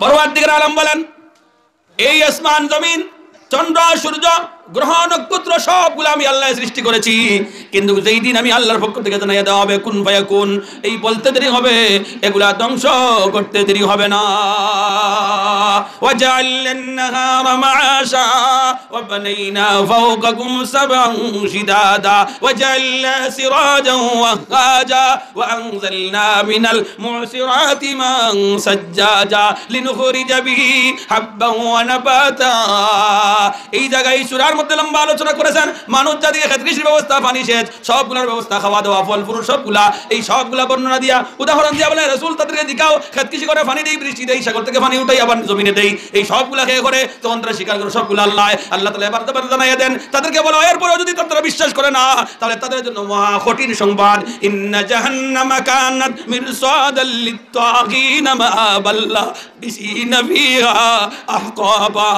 পরওয়ারদিগার আলম বলেন, এই আসমান জমিন চন্দ্র সূর্য গ্রহ নক্ষত্র সবগুলো আমি আল্লাহ সৃষ্টি করেছি, কিন্তু যেই দিন আমি আল্লাহর পক্ষ থেকে জানাইয়া দেওয়া হবে কুন ফায়াকুন, এই বলতে দেরি হবে, এগুলা ধ্বংস করতে দেরি হবে না। ওয়াজআলনান নাহারা মাআশা ওয়া বানাইনা ফাওকাকুম সাবআন শিদাদা ওয়াজআলনা সিরাজান ওয়াহাজা ওয়া আনজালনা মিনাল মুসিরাতি মান সাজ্জাজা লিনুখরিজা বিহি হাব্বান ওয়া নাবাতা। এই জায়গায় সূরার মধ্যে লম্বা আলোচনা করেছেন মানুষ জাতির ক্ষেত কৃষির ব্যবস্থা, পানি সেচ, সবগুলোর ব্যবস্থা, খাওয়া দাওয়া, ফল ফুল সবগুলা, এই সবগুলা বর্ণনা দিয়া উদাহরণ দিয়া বলে রাসূল তাদেরকে দিকাও ক্ষেত কৃষি করে পানি দেই, বৃষ্টি দেই, সাগর থেকে পানি উঠাই আবার জমিনে দেই, এই সবগুলা খেয়ে করে তখন তারা স্বীকার করে সবগুলা আল্লাহ তাআলা এবার জানাইয়া দেন তাদেরকে। বলো এরপরেও যদি তারা বিশ্বাস করে না তাহলে তাদের জন্য মহা কঠিন সংবাদ, ইন্না জাহান্নামা কানাত মিরসাদাল লিত্তাগিনা মাআবাল্লা বিসিনা ফিহা আহকাবা।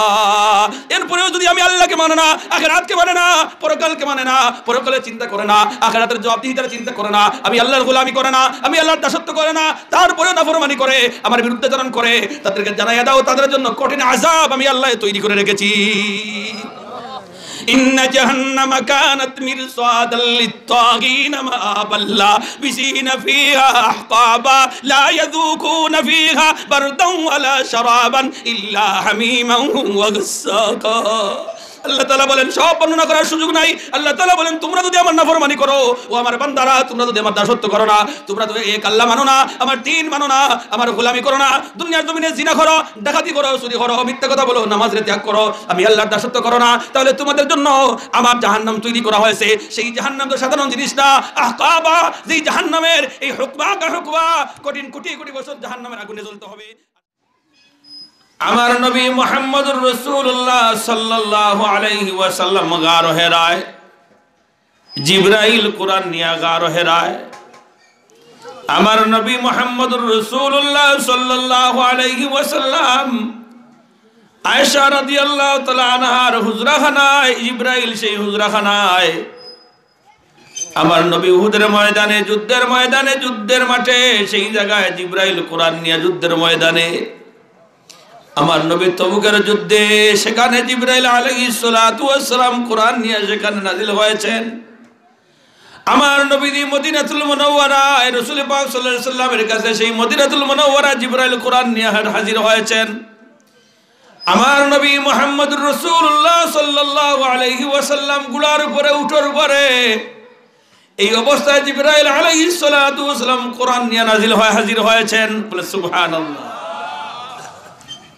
এরপরেও যদি আমি আল্লাহকে মানে না, আখিরাতকে মানে না, পরকালকে মানে না, পরকালের চিন্তা করে না, আখিরাতের জবাবদিহিতার চিন্তা করে না, আমি আল্লাহর গোলামি করে না, আমি আল্লাহর দাসত্ব করে না, তারপরেও নাফরমানি করে, আমার বিরুদ্ধাচরণ করে, তাদেরকে জানাইয়া দাও তাদের জন্য কঠিন আযাব আমি আল্লাহ তৈরি করে রেখেছি। ইন্না জাহান্নামা কানাত মিরসাদাল লিত্তাগিনা মাআবাল্লা বিসিনা ফিহা আহকাবা লা ইয়াযুকুনা ফিহা বারদান ওয়ালা শারাবান ইল্লা হামিমান ওয়া গাসসাকা। আল্লাহ তাআলা বলেন সব বর্ণনা করার সুযোগ নাই। আল্লাহ তাআলা বলেন তোমরা যদি আমার নাফরমানি করো, ও আমার বান্দারা, তোমরা যদি আমার দাসত্ব করো না, তোমরা যদি এক আল্লাহ মানো না, আমার দ্বীন মানো না, আমার গোলামি করো না, দুনিয়ার জমিনে জিনা করো, ডাকাতি করো, চুরি করো, মিথ্যা কথা বলো, নামাজ ত্যাগ করো, আমি আল্লাহর দাসত্ব করো না, তাহলে তোমাদের জন্য আমার জাহান্নাম তৈরি করা হয়েছে। সেই জাহান্নাম তো সাধারণ জিনিস না, আহকাবা, যেই জাহান্নামের এই হুকবা কঠিন কোটি কোটি বছর জাহান্নামের আগুনে জ্বলতে হবে। আমার নবী মুহাম্মদুর রাসূলুল্লাহ সাল্লাল্লাহু আলাইহি ওয়াসাল্লাম গারো হেরায়, জিবরাইল কোরআন নিয়ে গারো হেরায়। আমার নবী মুহাম্মদুর রাসূলুল্লাহ সাল্লাল্লাহু আলাইহি ওয়াসাল্লাম আয়েশা রাদিয়াল্লাহু তাআলা আনহার হুজরাখানায়, জিবরাইল সেই হুজরাখানায় আমার নবী উহুদের ময়দানে, যুদ্ধের মাঠে, সেই জায়গায় জিবরাইল কোরআন নিয়ে যুদ্ধের ময়দানে, আমার নবী তবুকের যুদ্ধে, সেখানে জিবরাইল আলাইহিস সালাতু ওয়াস সালাম কোরআন নিয়ে সেখানে নাজিল হয়েছেন। আমার নবী মদিনাতুল মুনাওয়ারায় রাসূল পাক সাল্লাল্লাহু আলাইহি ওয়াসাল্লামের কাছে সেই মদিনাতুল মুনাওয়ারা জিবরাইল কোরআন নিয়ে হাজির হয়েছেন। আমার নবী মুহাম্মদুর রাসূলুল্লাহ সাল্লাল্লাহু আলাইহি ওয়াসাল্লাম গুলার উপরে, উটের উপরে, এই অবস্থায় জিবরাইল আলাইহিস সালাতু ওয়াস সালাম কোরআন নিয়ে নাজিল হয়ে হাজির হয়েছেন। বলে সুবহানাল্লাহ।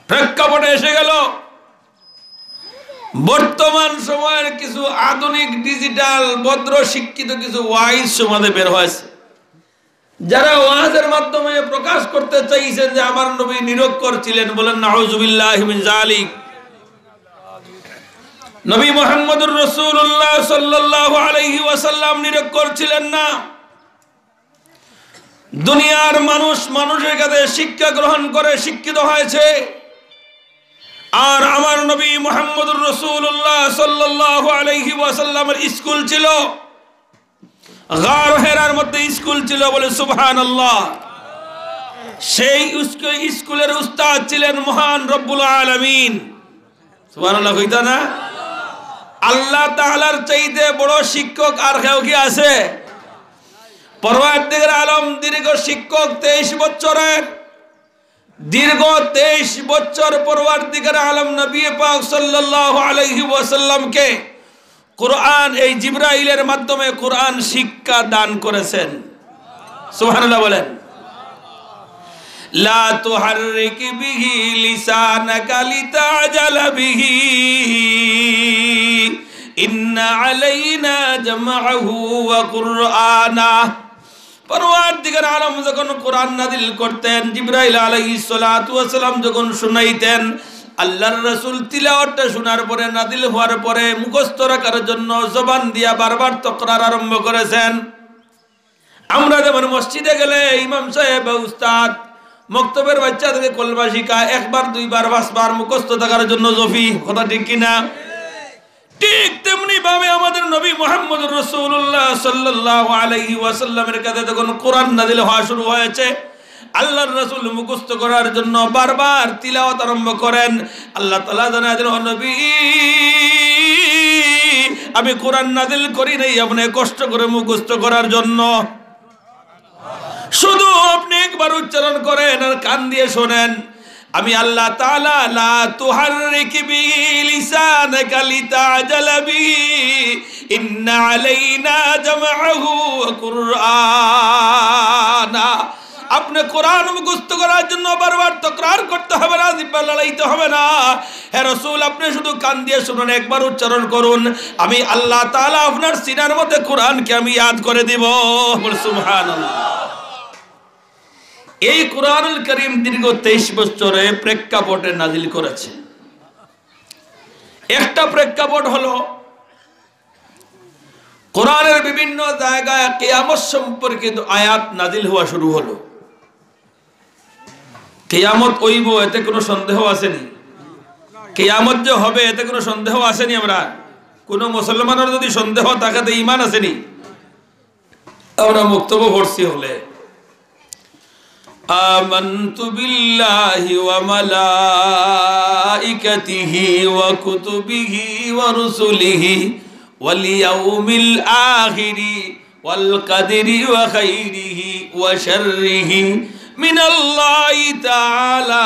প্রেক্ষাপটে এসে গেল বর্তমান সময়ের কিছু আধুনিক ডিজিটাল ভদ্র শিক্ষিত কিছু ওয়াইজ সমাজে বের হয়েছে, যারা ওয়াজের মাধ্যমে প্রকাশ করতে চাইছেন যে আমার নবী নিরক্ষর ছিলেন। বলেন নাউযুবিল্লাহি মিন যালিক। নবী মুহাম্মদুর রাসূলুল্লাহ সাল্লাল্লাহু আলাইহি ওয়াসাল্লাম নিরক্ষর ছিলেন না। দুনিয়ার মানুষের কাছে শিক্ষা গ্রহণ করে শিক্ষিত হয়েছে। আর আমার নবী মুহাম্মদুর রাসূলুল্লাহ সাল্লাল্লাহু আলাইহি ওয়াসাল্লামের স্কুল ছিল, গার হেরার মধ্যে স্কুল ছিল। বলে সুবহানাল্লাহ। সেই স্কুলের উস্তাদ ছিলেন মহান রব্বুল আলামিন। সুবহানাল্লাহ কইতা না? আল্লাহ তাআলার চাইতে বড় শিক্ষক আর কেউ কি আছে? পরওয়ারদিগার আলম দীর্ঘ শিক্ষক 23 বছরের, দীর্ঘ 23 বছর পরওয়ারদিগার আলম নবী পাক সাল্লাল্লাহু আলাইহি ওয়াসাল্লামকে কোরআন এই জিবরাইলের মাধ্যমে কোরআন শিক্ষা দান করেছেন। সুবহানাল্লাহ বলেন। লা তুহাররিক বিহি লিসানাকা লিতাজালা বিহি ইন্না আলাইনা জামআহু ওয়া কুরআনা। পরওয়ারদিগার আলম যখন কোরআন নাযিল করতেন, জিবরাইল আলাইহিস সালাতু ওয়াস সালাম যখন শুনাইতেন, আল্লাহর রাসূল তিলাওয়াতটা শোনার পরে, নাযিল হওয়ার পরে মুখস্থ রাখার জন্য জবান দিয়া বারবার তাকরার আরম্ভ করেছেন। আমরা যেমন মসজিদে গেলে ইমাম সাহেব বা উস্তাদ মক্তবের বাচ্চাদেরকে কলমা শিখায়, একবার দুইবার পাঁচবার মুখস্থ থাকার জন্য জফি, কথা ঠিক কিনা? ঠিক তেমনি ভাবে আমাদের নবী মুহাম্মদুর রাসূলুল্লাহ সাল্লাল্লাহু আলাইহি ওয়াসাল্লামের কাছে যখন কোরআন নাযিল হওয়া শুরু হয়েছে, আল্লাহর রাসূল মুখস্থ করার জন্য বারবার তিলাওয়াত আরম্ভ করেন। আল্লাহ তাআলা জানালেন, ও নবী, আমি কোরআন নাযিল করি নাই আপনি কষ্ট করে মুখস্থ করার জন্য, শুধু আপনি একবার উচ্চারণ করেন আর কান দিয়ে শোনেন। আমি আল্লাহ তাআলা লা তুহাররিক বিহি লিসানাকা লিতা'জালা বিহি ইন্না আলাইনা জামআহু ওয়া কুরআনা। আপনি কোরআন মুখস্থ করার জন্য বারবার তাকরার করতে হবে না, জিহ্বা লড়াইতে হবে না। হে রাসূল, আপনি শুধু কান দিয়ে শুনুন, একবার উচ্চারণ করুন, আমি আল্লাহ তাআলা আপনার সিনার মধ্যে কোরআনকে আমি ইয়াদ করে দিব। সুবহানাল্লাহ। এই কোরআনুল কারীম দীর্ঘ 23 বছরে প্রেক্ষাপটে নাজিল করেছে। একটা প্রেক্ষাপট হলো কোরআনের বিভিন্ন জায়গায় কিয়ামত সম্পর্কিত আয়াত নাজিল হওয়া শুরু হলো। কিয়ামত হইব এতে কোনো সন্দেহ আসেনি, কিয়ামত যে হবে এতে কোনো সন্দেহ আসেনি। আমরা কোনো মুসলমানের যদি সন্দেহ থাকে তো ঈমান আসেনি। আমরা মুক্তব পড়ছি হলে আমানতু বিল্লাহি ওয়া মালাইকাতিহি ওয়া কুতুবিহি ওয়া রুসুলিহি ওয়াল ইয়াউমিল আখিরি ওয়াল কদরি ওয়া খাইরিহি ওয়া শাররিহি মিনাল্লাহি তাআলা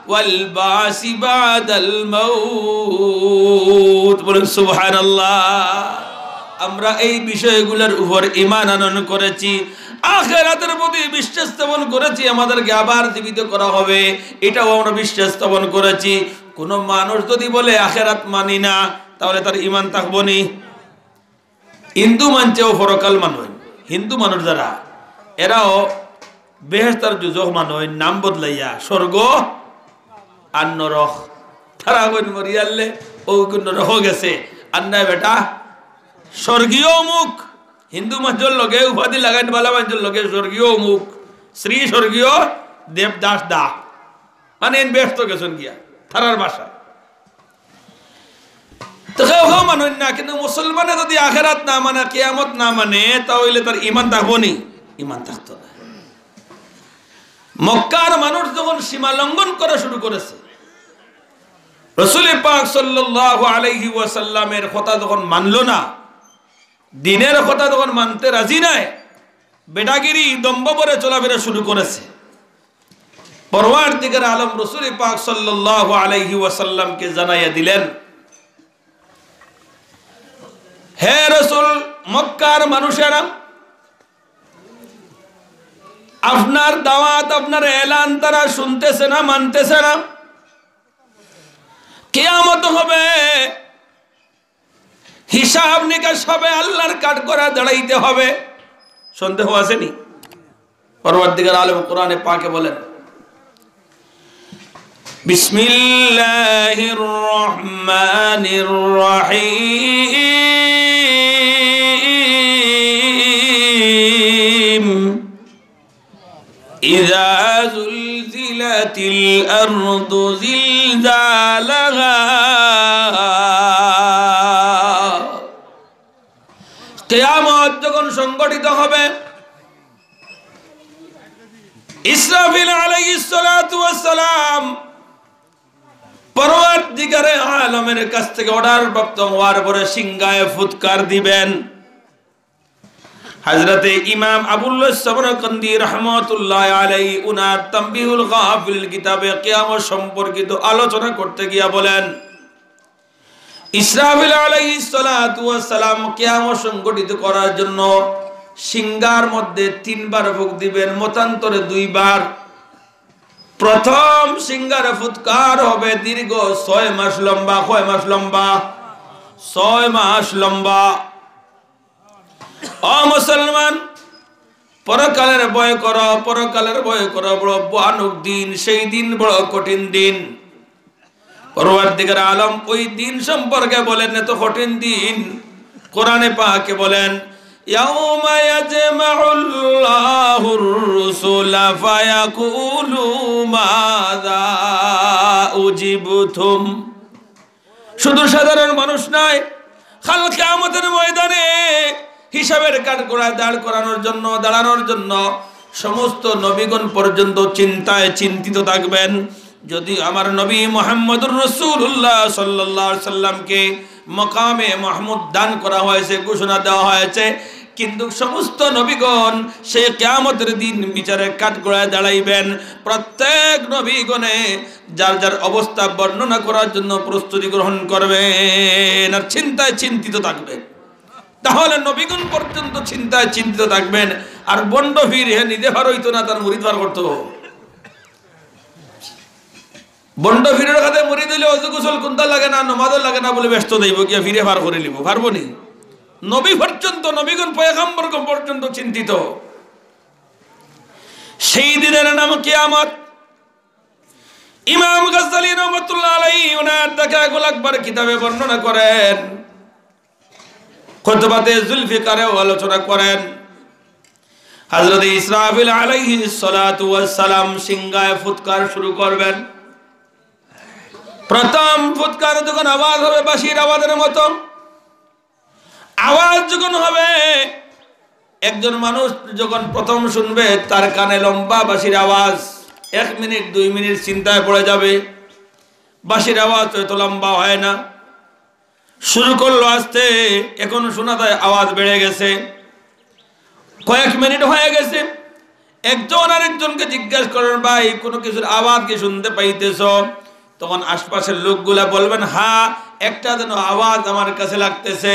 ওয়াল বাসি বাদাল মাউত। বলেন সুবহানাল্লাহ। আমরা এই বিষয়গুলোর উপর ঈমান আনয়ন করেছি, আখিরাতের প্রতি বিশ্বাস স্থাপন করেছি, আমাদেরকে আবার জীবিত করা হবে এটাও আমরা বিশ্বাস স্থাপন করেছি। কোন মানুষ যদি বলে আখিরাত মানি না, তাহলে তার ঈমান থাকবো নি। হিন্দু মানছেও পরকাল মানুষ, হিন্দু মানুষ যারা এরাও বেহেশতার দুজখ মানুষ নাম বদলাইয়া স্বর্গ আর নরক। তারা মরিয়ালে ও নরক গেছে আর নাই বেটা স্বর্গীয় মুখ। হিন্দু মানুষের লগে উপাধি লাগাই বালা মানুষের লগে স্বর্গীয় মুখ, শ্রী স্বর্গীয় দেবদাস দা মানে ব্যস্ত গেছেন গিয়া থারার বাসা। তো মানুষ না, কিন্তু মুসলমানে যদি আখিরাত না মানে, কিয়ামত না মানে, তাহলে তার ঈমান থাকবো নি? ঈমান থাকতো না। মক্কার মানুষ যখন সীমা লঙ্ঘন করা শুরু করেছে, রাসূল পাক সাল্লাল্লাহু আলাইহি ওয়াসাল্লামের কথা যখন মানলো না, দিনের কথা যখন মানতে রাজি নাই, বেটাগিরি দম্ভ করে চলাফেরা শুরু করেছে, পরওয়ারদিগার আলম রাসূল পাক সাল্লাল্লাহু আলাইহি ওয়াসাল্লামকে জানাইয়া দিলেন, হে রাসূল, মক্কার মানুষেরা আপনার দাওয়াত, আপনার এলান তারা শুনতেছে না, মানতেছে না। কিয়ামত হবে, হিসাব নিকাশ হবে, আল্লাহর কাঠগড়া দাঁড়াইতে হবে। সন্দেহ আসেনি? পরওয়ারদিগার আলম কোরআনে পাকে বলেন, বিসমিল্লাহির রহমানির রহিম ইযা যুলজিলাতিল আরদু জিলজালাহা। কিয়ামত যখন সংগঠিত হবে, ইসরাফিল আলাইহিস সালাতু ওয়াস সালাম পরওয়ারদিগারে আলমের কাছ থেকে অর্ডার প্রাপ্ত হওয়ার পরে সিংহায় ফুৎকার দিবেন। হযরতে ইমাম আবুল সাবরকান্দি রাহমাতুল্লাহ আলাইহি উনার তামবিহুল গাফিল কিতাবে কিয়ামত সম্পর্কিত আলোচনা করতে গিয়া বলেন, ইসরাফিল আলাইহিস সালাতু ওয়াস সালাম কিয়ামত সংগঠিত করার জন্য সিংহার মধ্যে 3 বার ফুঁক দিবেন, মতান্তরে 2 বার। প্রথম সিংহার ফুৎকার হবে দীর্ঘ 6 মাস লম্বা। কয় মাস লম্বা? 6 মাস লম্বা। ও মুসলমান, পরকালের ভয় করো, পরকালের ভয় করো। বড় ভয়ানক দিন, সেই দিন বড় কঠিন দিন। পরওয়ারদিগার আলম ওই দিন সম্পর্কে বলেন, এত কঠিন দিন কোরআনে পাকে বলেন, ইয়াউমা ইয়াজমাউল্লাহুর রুসুলা ফায়াকুলু মাযা উজিবতুম। শুধু সাধারণ মানুষ নয়, কাল কিয়ামতের ময়দানে হিসাবের কাঠগড়ায় দাঁড়ানোর জন্য সমস্ত নবীগণ পর্যন্ত চিন্তায় চিন্তিত থাকবেন যদি আমার নবী মুহাম্মদুর রাসূলুল্লাহ সাল্লাল্লাহু আলাইহি সাল্লামকে মাকামে মাহমুদ দান করা হয়েছে, ঘোষণা দেওয়া হয়েছে, কিন্তু সমস্ত নবীগণ সেই কিয়ামতের দিন বিচারের কাঠগড়ায় দাঁড়াইবেন। প্রত্যেক নবীগণে যার যার অবস্থা বর্ণনা করার জন্য প্রস্তুতি গ্রহণ করবেন আর চিন্তায় চিন্তিত থাকবেন। তাহলে নবীগণ পর্যন্ত চিন্তায় চিন্তিত থাকবেন আর বন্ড ফির হে নিজে ভার হইতো না, তার মুরিদ ভার করতো। বন্ড ফিরের কাছে মুরিদ হইলে অজু গোসল কুন্দা লাগে না, নমাজও লাগে না বলে ব্যস্ত দেব গিয়া ফিরে ভার করে নিব, পারবো নি? নবী পর্যন্ত, নবীগণ পয়গম্বর পর্যন্ত চিন্তিত। সেই দিনের নাম কিয়ামত। ইমাম গাজ্জালী রাহমাতুল্লাহ আলাইহি ওনার দাকায়কুল আকবার কিতাবে বর্ণনা করেন, খুতবাতে জুলফিকারেও আলোচনা করেন। হযরত ইসরাফিল আলাইহিস সালাতু ওয়াস সালাম সিংহায় ফুৎকার শুরু করবেন। প্রথম ফুৎকার যখন আওয়াজ হবে বাঁশির আওয়াজের মতো, আওয়াজ যখন হবে, একজন মানুষ যখন প্রথম শুনবে তার কানে লম্বা বাঁশির আওয়াজ, 1 মিনিট 2 মিনিট চিন্তায় পড়ে যাবে। বাঁশির আওয়াজ এত লম্বা হয় না, শুরু করলো আস্তে, এখন শোনা যায় আওয়াজ বেড়ে গেছে, কয়েক মিনিট হয়ে গেছে। একজন আরেকজনকে জিজ্ঞাসা করেন, ভাই কোনো কিছুর আওয়াজ কি শুনতে পাইতেছ? তখন আশপাশের লোকগুলা বলবেন, হ্যাঁ একটা যেন আওয়াজ আমার কাছে লাগতেছে।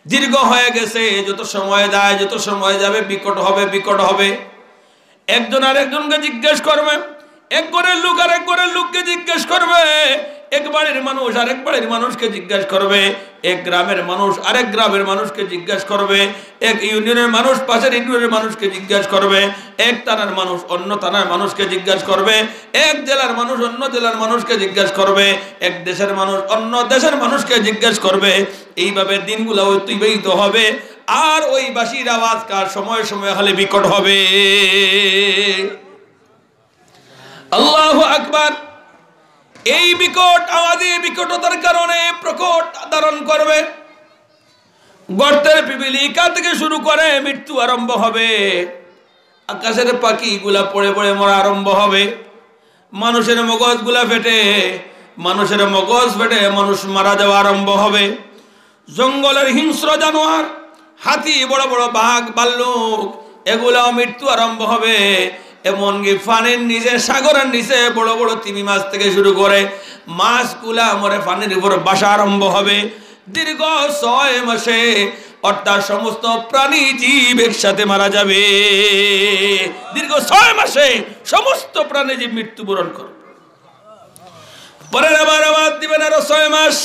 দীর্ঘ হয়ে গেছে, যত সময় যায় যত সময় যাবে বিকট হবে বিকট হবে। একজন আরেকজনকে জিজ্ঞেস করবে, এক ঘরের লোক আরেক ঘরের লোককে জিজ্ঞেস করবে, এক বাড়ির মানুষ আরেক বাড়ির মানুষকে জিজ্ঞেস করবে, এক গ্রামের মানুষ আরেক গ্রামের মানুষকে জিজ্ঞেস করবে, এক ইউনিয়নের মানুষ পাশের ইউনিয়নের মানুষকে জিজ্ঞেস করবে, এক থানার মানুষ অন্য থানার মানুষকে জিজ্ঞেস করবে, এক জেলার মানুষ অন্য জেলার মানুষকে জিজ্ঞেস করবে, এক দেশের মানুষ অন্য দেশের মানুষকে জিজ্ঞেস করবে। এইভাবে দিনগুলো অতিবাহিত হবে আর ওই বাঁশির আওয়াজ কার সময় সময় হলে বিকট হবে। আল্লাহু আকবার। এই বিকট আওয়াজে বিকটতার কারণে প্রকট ধারণ করবে। গর্তের পিপিলিকা থেকে শুরু করে মৃত্যু আরম্ভ হবে। আকাশের পাখিগুলা পড়ে পড়ে মরা আরম্ভ হবে। মানুষের মগজগুলা ফেটে, মানুষের মগজ ফেটে মানুষ মারা যাওয়া আরম্ভ হবে। জঙ্গলের হিংস্র জানোয়ার, হাতি, বড় বড় বাঘ, ভাল্লুক, এগুলাও মৃত্যু আরম্ভ হবে। এমনকি পানির নিচে, সাগরের নিচে বড় বড় তিমি মাছ থেকে শুরু করে মাছগুলা মরে পানির উপর বাসা আরম্ভ হবে। দীর্ঘ 6 মাসে অর্থাৎ সমস্ত প্রাণী জীব একসাথে মারা যাবে। দীর্ঘ 6 মাসে সমস্ত প্রাণী জীব মৃত্যুবরণ করবে। পরের আবার আওয়াজ দিবেন আরো 6 মাস।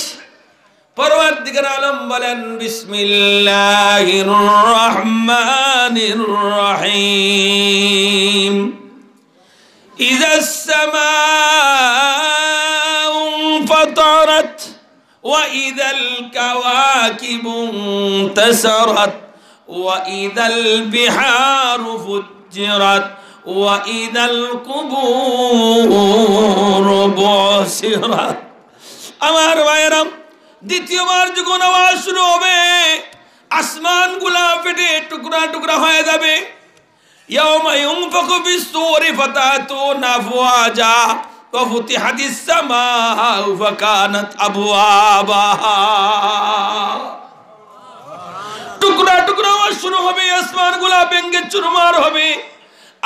পরওয়ারদিগার আলম বলেন, বিসমিল্লাহির রহমানির রহিম। ইযাস সামাউ ফাতারাত ওয়া ইযাল কাওয়াকিবু ইনতাসারাত ওয়া ইযাল বিহারু ফুজ্জিরাত ওয়া ইযাল কুবুরু বুসিরাত। আমার ভাইরা, দ্বিতীয়বার যখন আওয়াজ শুরু হবে, আসমান গুলা ফেটে টুকরা টুকরা হয়ে যাবে। ইয়াউমা ইউনফাখু ফিস-সূরি ফাতাতুনা আফওয়াজা ওয়া ফুতিহাতিস সামাউ ফাকানাত আবওয়াবা। টুকরা টুকরা আওয়াজ শুরু হবে, আসমান গুলা ভেঙে চুরমার হবে,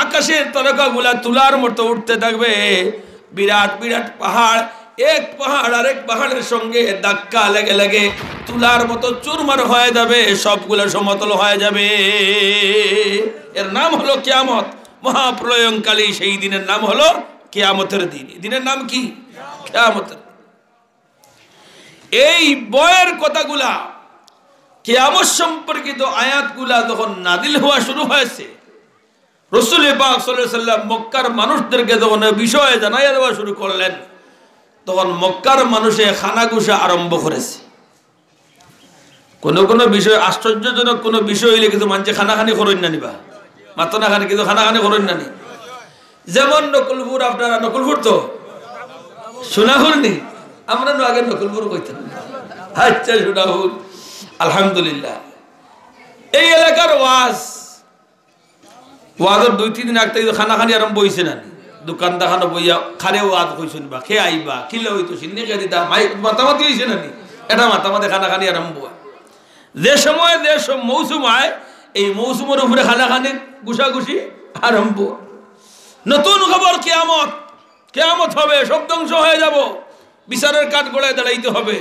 আকাশের তারকা গুলা তুলার মতো উঠতে থাকবে। বিরাট বিরাট পাহাড়, এক পাহাড় আরেক পাহাড়ের সঙ্গে ধাক্কা লেগে লেগে তুলার মতো চুরমার হয়ে যাবে, সবগুলো সমতল হয়ে যাবে। এর নাম হলো কিয়ামত। মহাপ্রলয়ঙ্কালী সেই দিনের নাম হলো কিয়ামতের দিন। দিনের নাম কি? কিয়ামতের। এই বয়ের কথাগুলা, কিয়ামত সম্পর্কিত আয়াতগুলা যখন নাজিল হওয়া শুরু হয়েছে, রাসূল পাক সাল্লাল্লাহু আলাইহি ওয়াসাল্লাম মক্কার মানুষদেরকে যখন বিষয়ে জানাইয়া দেওয়া শুরু করলেন, তখন মক্কার মানুষে খানাগুসা আরম্ভ করেছে। কোনো কোনো বিষয়, আশ্চর্যজনক কোনো বিষয় হইলে কিন্তু মানুষে খানাখানি করেন না নিবা, মাত্র না খানি, কিন্তু খানাখানি করেন না নি। যেমন নকুলপুর, আপনারা নকুলপুর তো সোনাহুর নি, আমরা আগে নকুলপুর কইতাম। আচ্ছা, সোনাহুর, আলহামদুলিল্লাহ। এই এলাকার ওয়াজ ওয়াজর 2-3 দিন আগ থেকে খানা খানি আরম্ভ হয়েছে না দোকান দেখানো বইয়া খারে ওয়াজ কইছেন বা খেয়ে আইবা কিলে হইতো সিন্নি খেয়ে দিতা মাতামাতি হয়েছে না এটা মাতামাতি খানা খানি আরম্ভ হয় যে সময় যে মৌসুম হয় এই মৌসুমের উপরে খানা খানি ঘুষাঘুষি আরম্ভ নতুন খবর কিয়ামত কিয়ামত হবে সব ধ্বংস হয়ে যাব বিচারের কাঠ গড়ায় দাঁড়াইতে হবে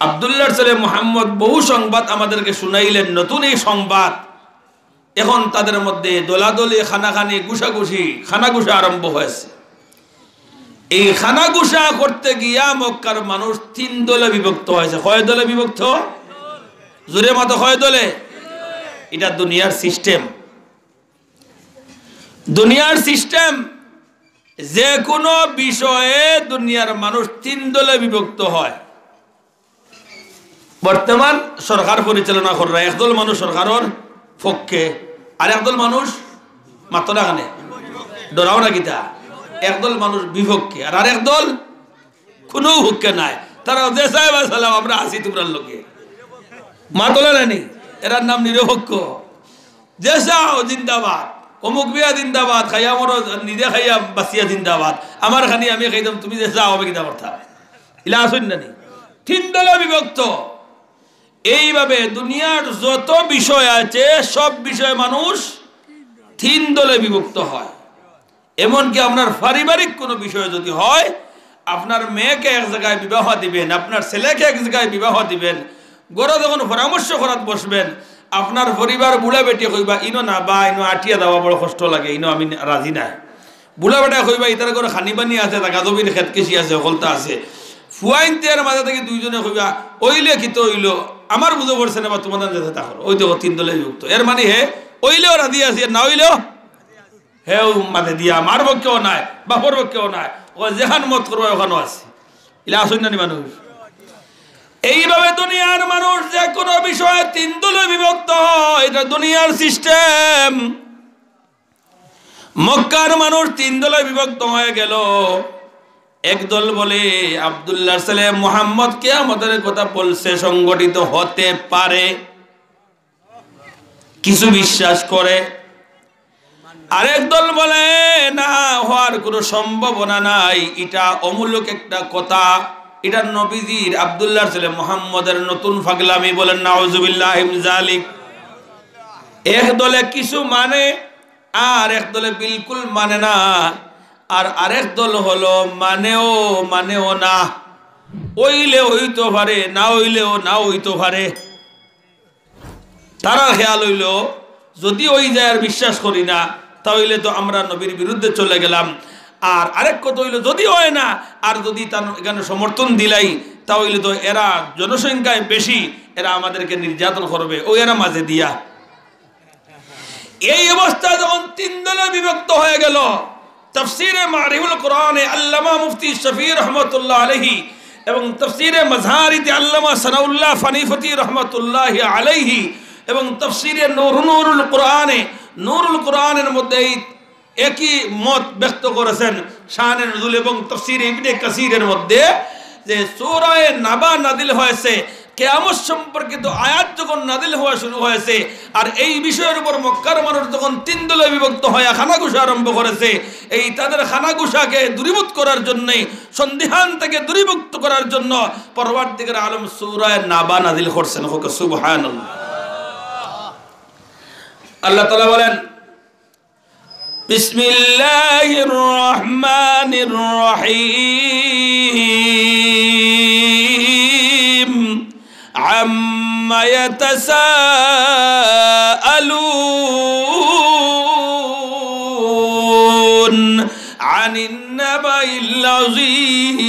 আব্দুল্লাহর ছেলে মুহাম্মদ বহু সংবাদ আমাদেরকে শুনাইলেন নতুন এই সংবাদ এখন তাদের মধ্যে দোলাদলি খানাখানি ঘুষাঘুষি খানাঘুষা আরম্ভ হয়েছে এই খানাঘুষা করতে গিয়া মক্কার মানুষ 3 দলে বিভক্ত হয়েছে কয় দলে বিভক্ত জোরে মতো কয় দলে এটা দুনিয়ার সিস্টেম যে কোনো বিষয়ে দুনিয়ার মানুষ 3 দলে বিভক্ত হয় বর্তমান সরকার পরিচালনা করে একদল মানুষ সরকারের পক্ষে আর একদল মানুষ মাত্র না ডরাও না গীতা একদল মানুষ বিপক্ষে আর একদল কোনো পক্ষে নাই তারা যে সাহেব সালাম আমরা আসি তোমরা লোকে মাতলা নেই এরার নাম নিরপেক্ষ যে চাও জিন্দাবাদ অমুক বিয়া জিন্দাবাদ খাইয়া মর নিজে খাইয়া বাঁচিয়া জিন্দাবাদ আমার খানি আমি খাইতাম তুমি যে চাও হবে কিতা কথা ইলা আসুন না 3 দলে বিভক্ত এইভাবে দুনিয়ার যত বিষয় আছে সব বিষয়ে মানুষ 3 দলে বিভক্ত হয় এমনকি আপনার পারিবারিক কোনো বিষয় যদি হয় আপনার মেয়েকে এক জায়গায় বিবাহ দিবেন আপনার ছেলেকে এক জায়গায় বিবাহ দিবেন গড় যখন পরামর্শ করাত বসবেন আপনার পরিবার বুড়া বেটি কইবা ইনো না বা ইনো আটিয়া দেওয়া বড় কষ্ট লাগে ইনো আমি রাজি নাই বুড়া বেটা কইবা ইতার করে খানি বানি আছে গাজবির খেত কেসি আছে হলতা আছে ফুয়াইনতের মাঝে থেকে দুইজনে কইবা ওইলে কি তো হইলো আমার বুঝো পড়ছে না বা তোমাদের যেতে তা করো ওই দেখো 3 দলে বিভক্ত এর মানে হে ওইলেও রাজি আছে না হইলেও হেও মাঝে দিয়া আমার পক্ষেও নাই বাপর পক্ষেও নাই ও যেখান মত করবো ওখানেও আছে ইলা আসুন না মানুষ এইভাবে দুনিয়ার মানুষ যে কোনো বিষয়ে 3 দলে বিভক্ত হয় এটা দুনিয়ার সিস্টেম মক্কার মানুষ 3 দলে বিভক্ত হয়ে গেল একদল বলে আব্দুল্লাহর ছেলে মুহাম্মদ কিয়ামতের কথা বলছে সংগঠিত হতে পারে কিছু বিশ্বাস করে আরেক দল বলে না হওয়ার কোনো সম্ভাবনা নাই এটা অমূলক একটা কথা এটা নবীজির আব্দুল্লাহর ছেলে মুহাম্মদের নতুন ফাগলামি বলেন নাউজুবিল্লাহি মিন যালিক এক দলে কিছু মানে আর এক দলে বিলকুল মানে না আর আরেক দল হলো মানেও না ওইলে হইতো পারে না হইলেও না হইতো পারে তারা খেয়াল হইল যদি ওই যায় বিশ্বাস করি না তাহলে তো আমরা নবীর বিরুদ্ধে চলে গেলাম আর আরেক কথা হইল যদি হয় না আর যদি তার এখানে সমর্থন দিলাই তাহলে তো এরা জনসংখ্যায় বেশি এরা আমাদেরকে নির্যাতন করবে ও এরা মাঝে দিয়া এই অবস্থা যখন 3 দলে বিভক্ত হয়ে গেল তাফসীরে মারিফুল কোরআনে আল্লামা মুফতি শফি রহমাতুল্লাহ আলাইহি এবং তাফসীরে মাজহারিতে আল্লামা সানাউল্লাহ ফানিফতি রাহমাতুল্লাহি আলাইহি এবং তাফসীরে নূরুল কোরআনের মধ্যে একই মত ব্যক্ত করেছেন শানে নুজুল এবং তাফসীর ইবনে কাসিরের মধ্যে যে সূরা নাবা নাযিল হয়েছে কিয়ামত সম্পর্কিত আয়াত যখন নাযিল হওয়া শুরু হয়েছে আর এই বিষয়ের উপর মক্কার মানুষ যখন 3 দলে বিভক্ত হয়ে খানাগুষা আরম্ভ করেছে এই তাদের খানাগুষাকে দূরীভূত করার জন্য সন্দেহান থেকে দূরীভূত করার জন্য পরবর্তীকার আলম সূরা নাবা নাযিল করছেন সুবহানাল্লাহ আল্লাহ তাআলা বলেন বিসমিল্লাহির রহমানির রহিম আম্মা ইয়াতাসাআলুন আনিন নাবাইল আযীম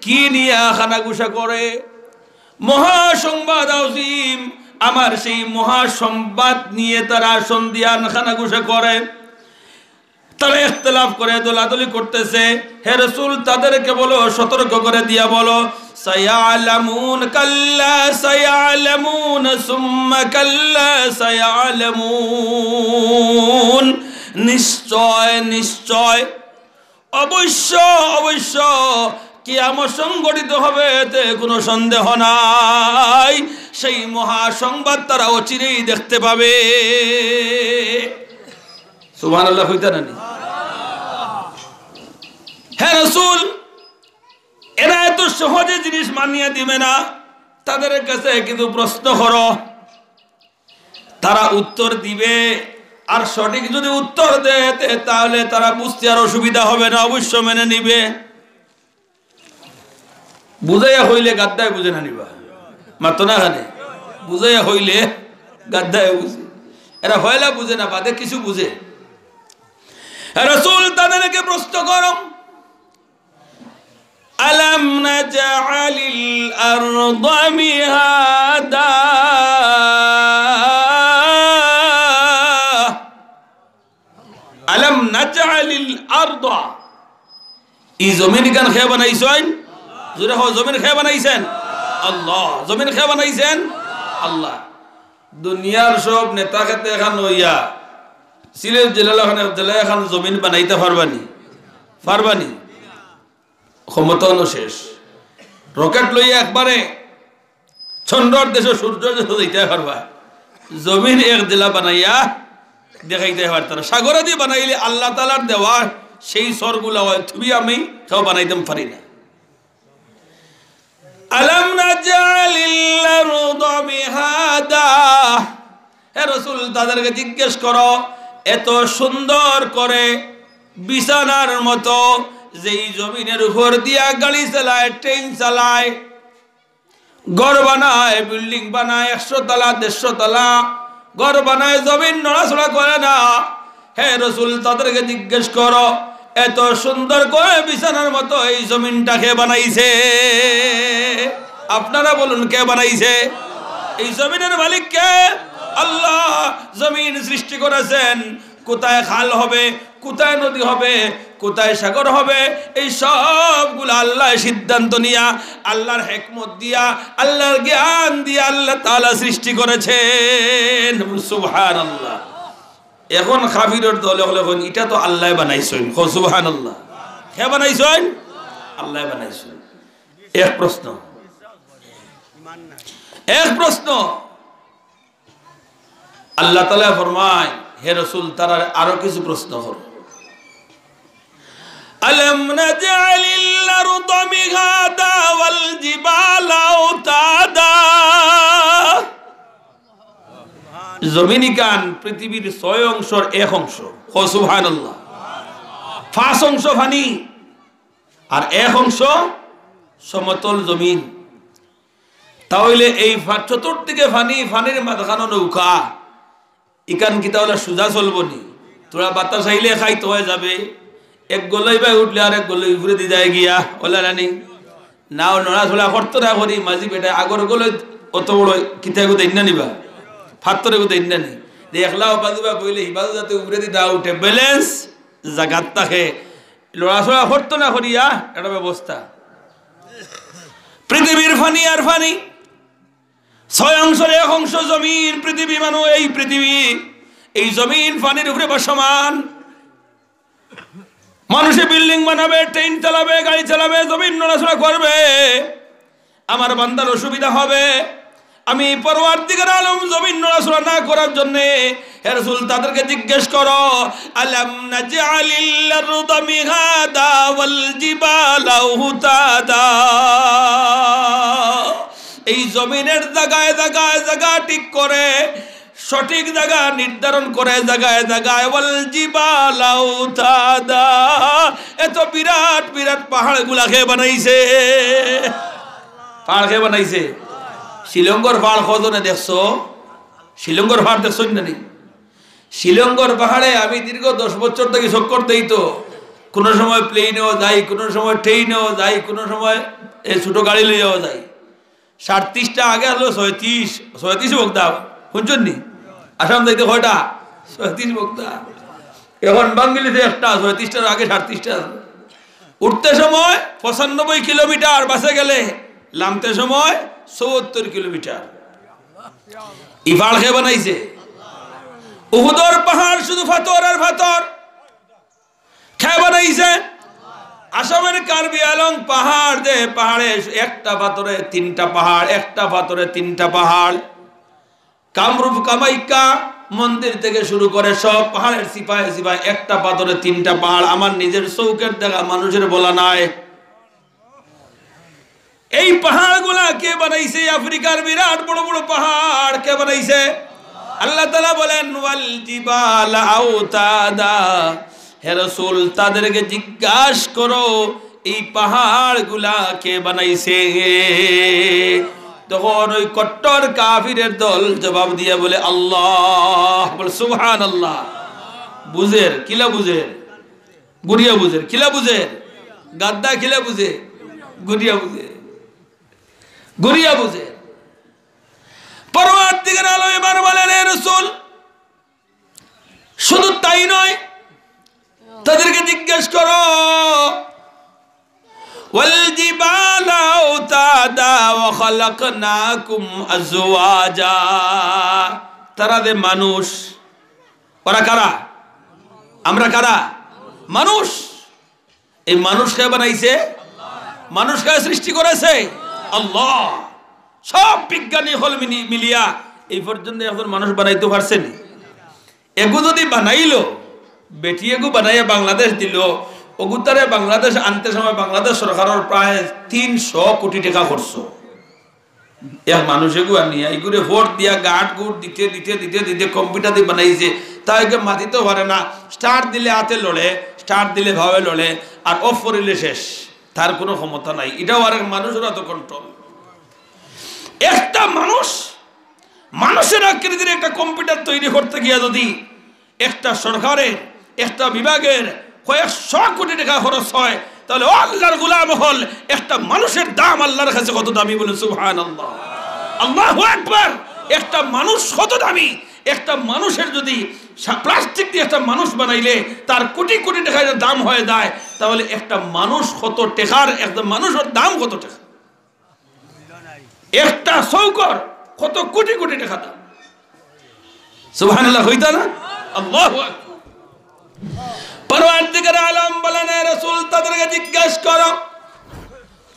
কি নিয়ে খানাগুষা করে মহাসংবাদ আযীম আমার সেই মহাসংবাদ নিয়ে তারা সন্ধিয়ান খানাগুষা করে তারা ইখতিলাফ করে দলাদলি করতেছে হে রাসূল তাদেরকে বলো সতর্ক করে দিয়া বলো সায়ালামুন কাল্লা সায়ালামুন সুম্মা কাল্লা সায়ালামুন নিশ্চয় অবশ্য কিয়ামত সংঘটিত হবে এতে কোনো সন্দেহ নাই সেই মহা সংবাদ তারা অচিরেই দেখতে পাবে। সুবহানাল্লাহ কইতা না? হে রাসূল, এরা এত সহজে জিনিস মানিয়ে দিবে না, তাদের কাছে কিন্তু প্রশ্ন করো, তারা উত্তর দিবে। আর সঠিক যদি উত্তর দেয় তাহলে তারা বুঝতে আর অসুবিধা হবে না, অবশ্য মেনে নিবে। বুঝাইয়া হইলে গাদ্দায় বুঝে না নিবা, মাত্র না খানে বুঝাইয়া হইলে গাদ্দায় বুঝে। এরা হয়লা বুঝে না, বাদে কিছু বুঝে। রাসূল তাদেরকে প্রশ্ন করো, আলাম নাজআলিল আরদা মিহাদা, আলাম নাজআলিল আরদা, এই জমিন কেন খেয়ে বানাইছেন? জোরে হো, জমিন খেয়ে বানাইছেন আল্লাহ। জমিন খেয়ে বানাইছেন আল্লাহ। দুনিয়ার সব নেতা খেতে এখন হইয়া সিলেট জেলায় এখন জমিন বানাইতে পারবানি? পারবানি? ক্ষমতা হলো শেষ। রকেট লইয়া একবারে চন্দ্রর দেশে সূর্যের দেশে যাইতে পারবা, জমিন এক জেলা বানাইয়া দেখাইতে পারত না। সাগরে দিয়ে বানাইলে আল্লাহ তাআলার দেওয়া সেই স্বরগুলা হয়, তুমি আমি কেউ বানাইতে পারি না। আলাম নাজআলিল আরদা মিহাদা, হে রাসূল তাদেরকে জিজ্ঞেস করো, এত সুন্দর করে বিছানার মতো যেই জমিনের উপর দিয়া গাড়ি চালায়, ট্রেন চালায়, ঘর বানায়, বিল্ডিং বানায়, 100 তলা 150 তলা ঘর বানায়, জমিন নড়াচড়া করে না। হে রাসূল তাদেরকে জিজ্ঞেস করো, এত সুন্দর করে বিছানার মতো এই জমিনটাকে বানাইছে? আপনারা বলুন, কে বানাইছে? এই জমিনের মালিক কে? আল্লাহ। জমিন সৃষ্টি করেছেন, কোথায় খাল হবে, কোথায় নদী হবে, কোথায় সাগর হবে, এই সবগুলো আল্লাহ সিদ্ধান্ত নিয়া, আল্লাহর হিকমত দিয়া, আল্লাহর জ্ঞান দিয়া আল্লাহ তাআলা সৃষ্টি করেছেন। সুবহানাল্লাহ। এখন কাফিরের দলে হলে এটা তো আল্লাহ বানাইছেন। সুবহানাল্লাহ। কে বানাইছেন? আল্লাহ বানাইছেন। এক প্রশ্ন, এক প্রশ্ন। আল্লাহ তাআলা ফরমায়, হে রাসূল তারা আরো কিছু প্রশ্ন করো। আলাম নাজআলিল আরদা মিহাদা ওয়াল জিবালা আওতাদা, জমিনি কান পৃথিবীর 6 অংশের 1 অংশ। সুবহানাল্লাহ। 5 অংশ পানি আর 1 অংশ সমতল জমিন। তাহলে এই চতুর্দিকে পানি, পানির মাঝখানে নৌকা, ইকান কি তাহলে সোজা চলবো নি? তোরা বাতাস আইলে খাইতে হয়ে যাবে, এক গলাই বাই উঠলে আর এক গলাই উপরে দিয়ে যায় গিয়া, ওলা রানি নাও নড়াচড়া করতো না করি মাঝি বেটা আগর গলে অত বড় কিতাগো দেন না নিবা, ফাত্তরে গো দেন না নি, দেখলাও বাজুবা কইলে হিবাজু যাতে উপরে দিয়ে না উঠে, ব্যালেন্স জাগাত থাকে, লড়াচড়া করতো না করিয়া একটা ব্যবস্থা। পৃথিবীর ফানি আর ফানি, 6 অংশের 1 অংশ জমিন পৃথিবী। মানুষ এই পৃথিবী, এই জমিন পানির উপরে বসমান। মানুষে বিল্ডিং বানাবে, ট্রেন চালাবে, গাড়ি চালাবে, জমিন নড়াচড়া করবে, আমার বান্দার অসুবিধা হবে। আমি পরওয়ারদিগার আলম জমিন নড়াচড়া না করার জন্য হে রাসূল তাদেরকে জিজ্ঞেস করো, আলাম নাজআলিল আরদা মিহাদা ওয়াল জিবালা আওতাদা, এই জমিনের জায়গায় জায়গায় জায়গা ঠিক করে, সঠিক জায়গা নির্ধারণ করে জায়গায় জায়গায়, ওয়াল জিবালা আওতাদা, এত বিরাট বিরাট পাহাড় গুলাকে বানাইছে। পাহাড়কে বানাইছে। শিলংগর পাহাড় কজনে দেখছো? শিলংগর পাহাড় দেখছো না? শিলংগর পাহাড়ে আমি দীর্ঘ 10 বছর থেকে চক্কর দেই। তো কোনো সময় প্লেনেও যাই, কোনো সময় ট্রেনেও যাই, কোনো সময় এই ছোট গাড়ি লইয়াও যাই। 37টা আগে হলো 36 বক্তা শুনছেন নি? আসাম যাইতে কয়টা? 36 বক্তা। এখন বাঙ্গিলিতে একটা, 36টার আগে 37টা। উঠতে সময় 95 কিলোমিটার বাসে গেলে, নামতে সময় 74 কিলোমিটার। এই পাহাড় কে বানাইছে? উহুদের পাহাড় শুধু পাথর আর পাথর। কে বানাইছে? আসামের কার্বি আলং পাহাড় দে পাহাড়ে একটা পাথরে তিনটা পাহাড়, একটা পাথরে তিনটা পাহাড়। কামরূপ কামাখ্যা মন্দির থেকে শুরু করে সব পাহাড়ের সিপাহে সিপাহে একটা পাথরে তিনটা পাহাড়। আমার নিজের চৌকের দেখা, মানুষের বলা নাই। এই পাহাড়গুলা কে বানাইছে? আফ্রিকার বিরাট বড় বড় পাহাড় কে বানাইছে? আল্লাহ তাআলা বলেন ওয়াল জিবালা আওতাদা, হে রাসূল তাদেরকে জিজ্ঞাসা করো এই পাহাড়গুলা কে বানাইছে। তখন ওই কট্টর কাফিরের দল জবাব দিয়ে বলে আল্লাহ। বলে সুবহানাল্লাহ। বুঝের কিলা বুঝের, গুড়িয়া বুঝের কিলা বুঝের, গাদ্দা কিলা বুঝে, গুড়িয়া বুঝে, গুড়িয়া বুঝে। পরবর্তীকালে আলো এবার বলেন হে রাসূল শুধু তাই নয়, তাদেরকে জিজ্ঞেস করো ওয়াল জিবালা আওতাদা ওয়া খালাকনাকুম আজওয়াজা, তারা যে মানুষ, ওরা কারা? আমরা কারা? মানুষ। এই মানুষকে বানাইছে মানুষকে সৃষ্টি করেছে আল্লাহ। সব বিজ্ঞানী হল মিলিয়া এই পর্যন্ত এখন মানুষ বানাইতে পারছেন। এগু যদি বানাইলো, বেটি এগু বানাইয়া বাংলাদেশ দিল, ওগুতারে বাংলাদেশ আনতে সময় বাংলাদেশ সরকারের প্রায় 300 কোটি টাকা খরচ। এক মানুষ এগু আনিয়া এগুলো ভোট দিয়া গাঁট গুট দিতে দিতে দিতে দিতে কম্পিউটার দিয়ে বানাইছে। তাই মাতিতেও পারে না, স্টার্ট দিলে হাতে লড়ে, স্টার্ট দিলে ভাবে লড়ে, আর অফ করিলে শেষ, তার কোনো ক্ষমতা নাই। এটাও আর মানুষের এত কন্ট্রোল। একটা মানুষ মানুষের আকৃতির একটা কম্পিউটার তৈরি করতে গিয়া যদি একটা সরকারের একটা বিভাগের কয়েকশো কোটি টাকা খরচ হয়, তাহলে আল্লাহর গোলাম হল একটা মানুষের দাম আল্লাহর কাছে কত দামি? বলে সুবহানাল্লাহ, আল্লাহু আকবার। একটা মানুষ কত দামি? একটা মানুষের যদি প্লাস্টিক দিয়ে একটা মানুষ বানাইলে তার কোটি কোটি টাকা দাম হয়ে যায়, তাহলে একটা মানুষ কত টাকার? একটা মানুষের দাম কত টাকা? একটা চৌকর কত কোটি কোটি টাকা দাম। সুবহানাল্লাহ হইতা না? আল্লাহু আকবার। পরওয়ারদিগার আলম বলেন হে রাসূল তাদেরকে জিজ্ঞাসা করো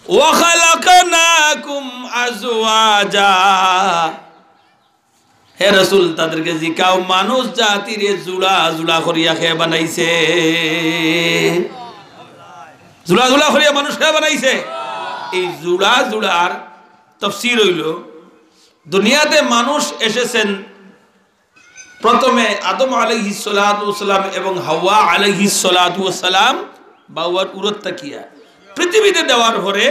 ওয়া খালাকনাকুম আজওয়াজা, হে রাসূল তাদেরকে জিজ্ঞাও মানুষ জাতির জুড়া জুড়া করিয়া কে বানাইছে? জুড়া জুড়া করিয়া মানুষ কে বানাইছে? এই জুড়া জুড়ার তাফসীর হইল, দুনিয়াতে মানুষ এসেছেন প্রথমে আদম আলাইহিস সালাতু ওয়াস সালাম এবং হাওয়া আলাইহিস সালাতু ওয়াস সালাম বাউয়ার উরত তাকিয়া পৃথিবীতে দেওয়ার পরে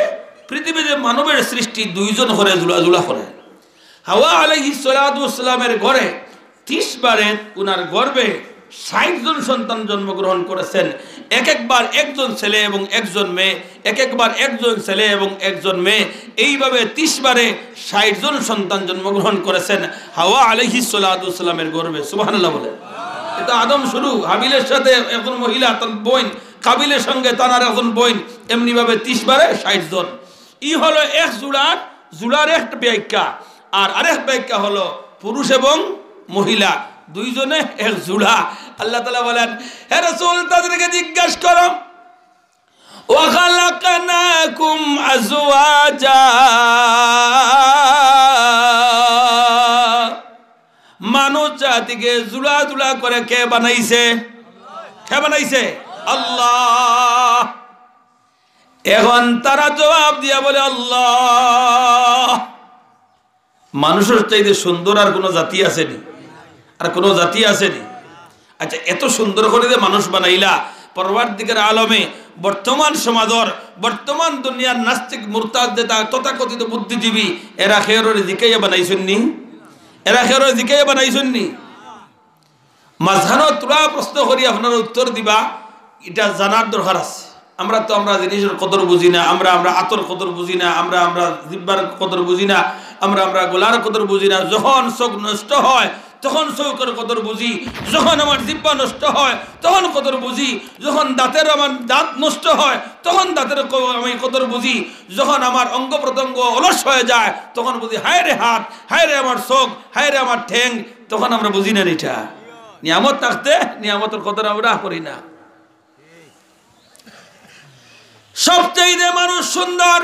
পৃথিবীতে মানবের সৃষ্টি দুইজন করে জুড়া জুড়া করে। হাওয়া আলাইহিস সালাতু ওয়াস সালামের ঘরে 30 বারে উনার গর্ভে 60 জন সন্তান জন্মগ্রহণ করেছেন। এক একবার একজন ছেলে এবং একজন মেয়ে, এক একবার একজন ছেলে এবং একজন মেয়ে, এইভাবে 30 বারে 60 জন সন্তান জন্মগ্রহণ করেছেন হাওয়া আলাইহিস সালাতু ওয়াস সালামের গর্ভে। সুবহানাল্লাহ বলে। এটা আদম শুরু, হাবিলের সাথে একজন মহিলা তার বোন, কাবিলের সঙ্গে তার একজন বোন, এমনি ভাবে 30 বারে 60 জন। ই হলো এক জুড়ার একটা ব্যাখ্যা। আর আরেক ব্যাখ্যা হলো পুরুষ এবং মহিলা দুইজনে এক জুড়া। আল্লাহ তাআলা বলেন হে রাসূল তাদেরকে জিজ্ঞাসা করো ওয়া খালাকনাকুম আজওয়াজা, মানুষ জাতিকে জুড়া জুড়া করে কে বানাইছে? কে বানাইছে? আল্লাহ। এখন তারা জবাব দিয়া বলে আল্লাহ। মানুষের চাইতে সুন্দর আর কোনো জাতি আসেনি? আর কোনো জাতি আসেনি? আচ্ছা, এত সুন্দর করে যে মানুষ বানাইলা, পরওয়ারদিগার আলমে বর্তমান সমাজর বর্তমান দুনিয়ার নাস্তিক মুরতাদ তথাকথিত বুদ্ধিজীবী এরা খেয়রের দিকেই বানাইছেননি? এরা খেয়রের দিকেই বানাইছেননি? মাঝখানো তোরা প্রশ্ন করি আপনারা উত্তর দিবা, এটা জানার দরকার আছে। আমরা জিনিসের কদর বুঝি না, আমরা আতর কদর বুঝি না, আমরা জিব্বার কদর বুঝি না, আমরা গোলার কদর বুঝি না। যখন চোখ নষ্ট হয় তখন চৌকের কদর বুঝি, যখন আমার জিব্বা নষ্ট হয় তখন কদর বুঝি, যখন আমার দাঁত নষ্ট হয় তখন দাঁতের আমি কদর বুঝি, যখন আমার অঙ্গ প্রত্যঙ্গ অলস হয়ে যায় তখন বুঝি হায় রে হাত, হায় রে আমার চোখ, হায় রে আমার ঠ্যাং। তখন আমরা বুঝি না এটা নিয়ামত থাকতে নিয়ামতের কদর আমরা করি না। সবচাইতে মানুষ সুন্দর,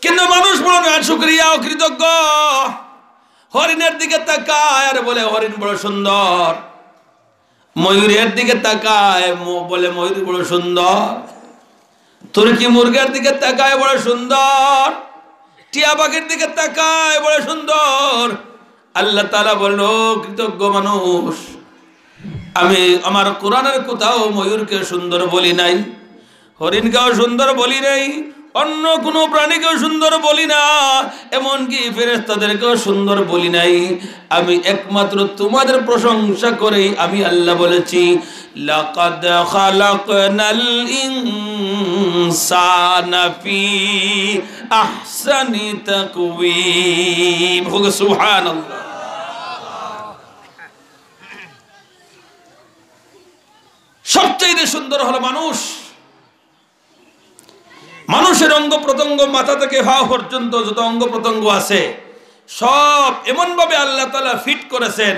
কিন্তু মানুষ বড় নাশুকরিয়া ও কৃতজ্ঞ। হরিণের দিকে তাকায় আর বলে হরিণ বড় সুন্দর, ময়ূরের দিকে তাকায় বলে ময়ূর বড় সুন্দর, তুর্কি মুরগের দিকে তাকায় বড় সুন্দর, টিয়া পাখির দিকে তাকায় বড় সুন্দর। আল্লাহ তাআলা বলেন, ও কৃতজ্ঞ মানুষ, আমি আমার কোরআনের কোথাও ময়ূরকে সুন্দর বলি নাই, হরিণকেও সুন্দর বলি নাই, অন্য কোনো প্রাণীকেও সুন্দর বলি না, এমনকি ফেরেশতাদেরকেও সুন্দর বলি নাই। আমি একমাত্র তোমাদের প্রশংসা করেই আমি আল্লাহ বলেছি, লাকাদ খালাকনাল ইনসানা ফি আহসানি তাকওয়িম। সুবহানাল্লাহ। সবচেয়ে সুন্দর হলো মানুষ। মানুষের অঙ্গ প্রত্যঙ্গ মাথা থেকে পা পর্যন্ত যত অঙ্গ প্রত্যঙ্গ আছে সব এমন ভাবে আল্লাহ তাআলা ফিট করেছেন,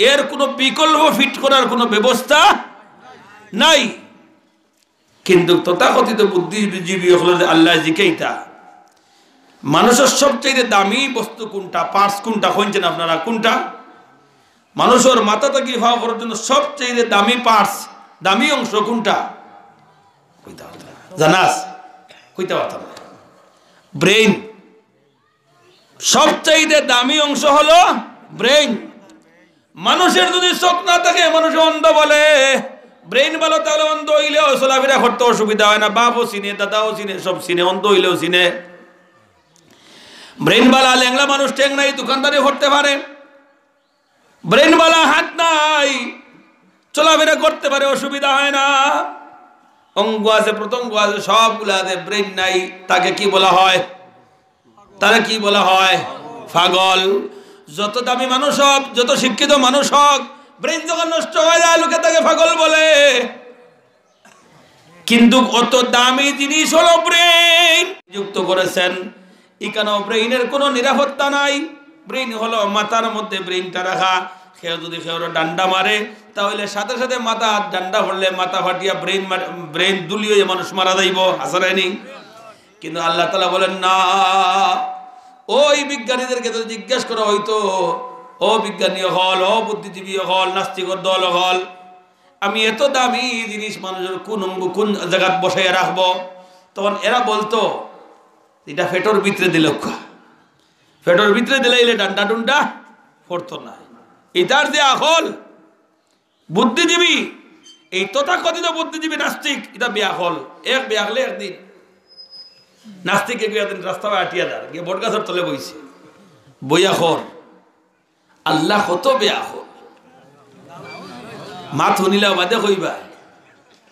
এর কোনো বিকল্প ফিট করার কোনো ব্যবস্থা নাই। কিন্তু তথাকথিত বুদ্ধিজীবী হলো আল্লাহ জিকাইতা মানুষের সবচেয়ে দামি বস্তু কোনটা, পার্টস কোনটা হইছেন আপনারা, কোনটা? মানুষের মাথা থেকে পা পর্যন্ত সবচেয়ে দামি পার্টস, দামি অংশ কোনটা? জানাস? কইতে পারতাম না। ব্রেইন। সবচাইতে দামি অংশ হলো ব্রেইন। মানুষের যদি চোখ না থাকে মানুষ অন্ধ বলে, ব্রেইন ভালো তাহলে অন্ধ হইলেও চলাফেরা করতে অসুবিধা হয় না, বাপও চিনে, দাদাও চিনে, সব চিনে, অন্ধ হইলেও চিনে। ব্রেইন বালা ল্যাংলা মানুষ ঠেং নাই, দোকানদারি করতে পারে। ব্রেইন বালা হাত নাই, চলাফেরা করতে পারে, অসুবিধা হয় না। অঙ্গ আছে, প্রত্যঙ্গ আছে, সবগুলো আছে, ব্রেইন নাই, তাকে কি বলা হয়? তারা কি বলা হয়? পাগল। যত দামি মানুষ হোক, যত শিক্ষিত মানুষ হোক, ব্রেইন যখন নষ্ট হয়ে যায় লোকে তাকে পাগল বলে। কিন্তু অত দামি জিনিস হলো ব্রেইন, যুক্ত করেছেন। এখানেও ব্রেইনের কোনো নিরাপত্তা নাই। ব্রেইন হলো মাথার মধ্যে ব্রেইনটা রাখা। কেউ যদি কেউ ডান্ডা মারে তাহলে সাথে সাথে মাথা ডান্ডা পড়লে মাথা ফাটিয়া ব্রেইন দুলিয়ে মানুষ মারা যাইব, হাসারায়নি। কিন্তু আল্লাহ তাআলা বলেন না। ওই বিজ্ঞানীদেরকে তো জিজ্ঞেস করা হইতো, ও বিজ্ঞানী হল, ও বুদ্ধিজীবী হল, নাস্তিকর দল হল, আমি এত দামি জিনিস মানুষের কোন অঙ্গ কোন জায়গা বসাইয়া রাখবো, তখন এরা বলতো এটা ফেটোর ভিতরে দিলে, ফেটোর ভিতরে দিলে এলে ডান্ডা ডুন্ডা পড়তো না। এটার যে আকল বুদ্ধিজীবী, এই তথাকথিত বুদ্ধিজীবী নাস্তিক, এটা বেআকল। এক বেআকলে একদিন নাস্তিকে একদিন রাস্তায় আটিয়া দাঁড় গিয়ে বট গাছের তলে বইছে, বইয়া খর আল্লাহ কত বেআকল। মাত শুনিলা বাদে কইবা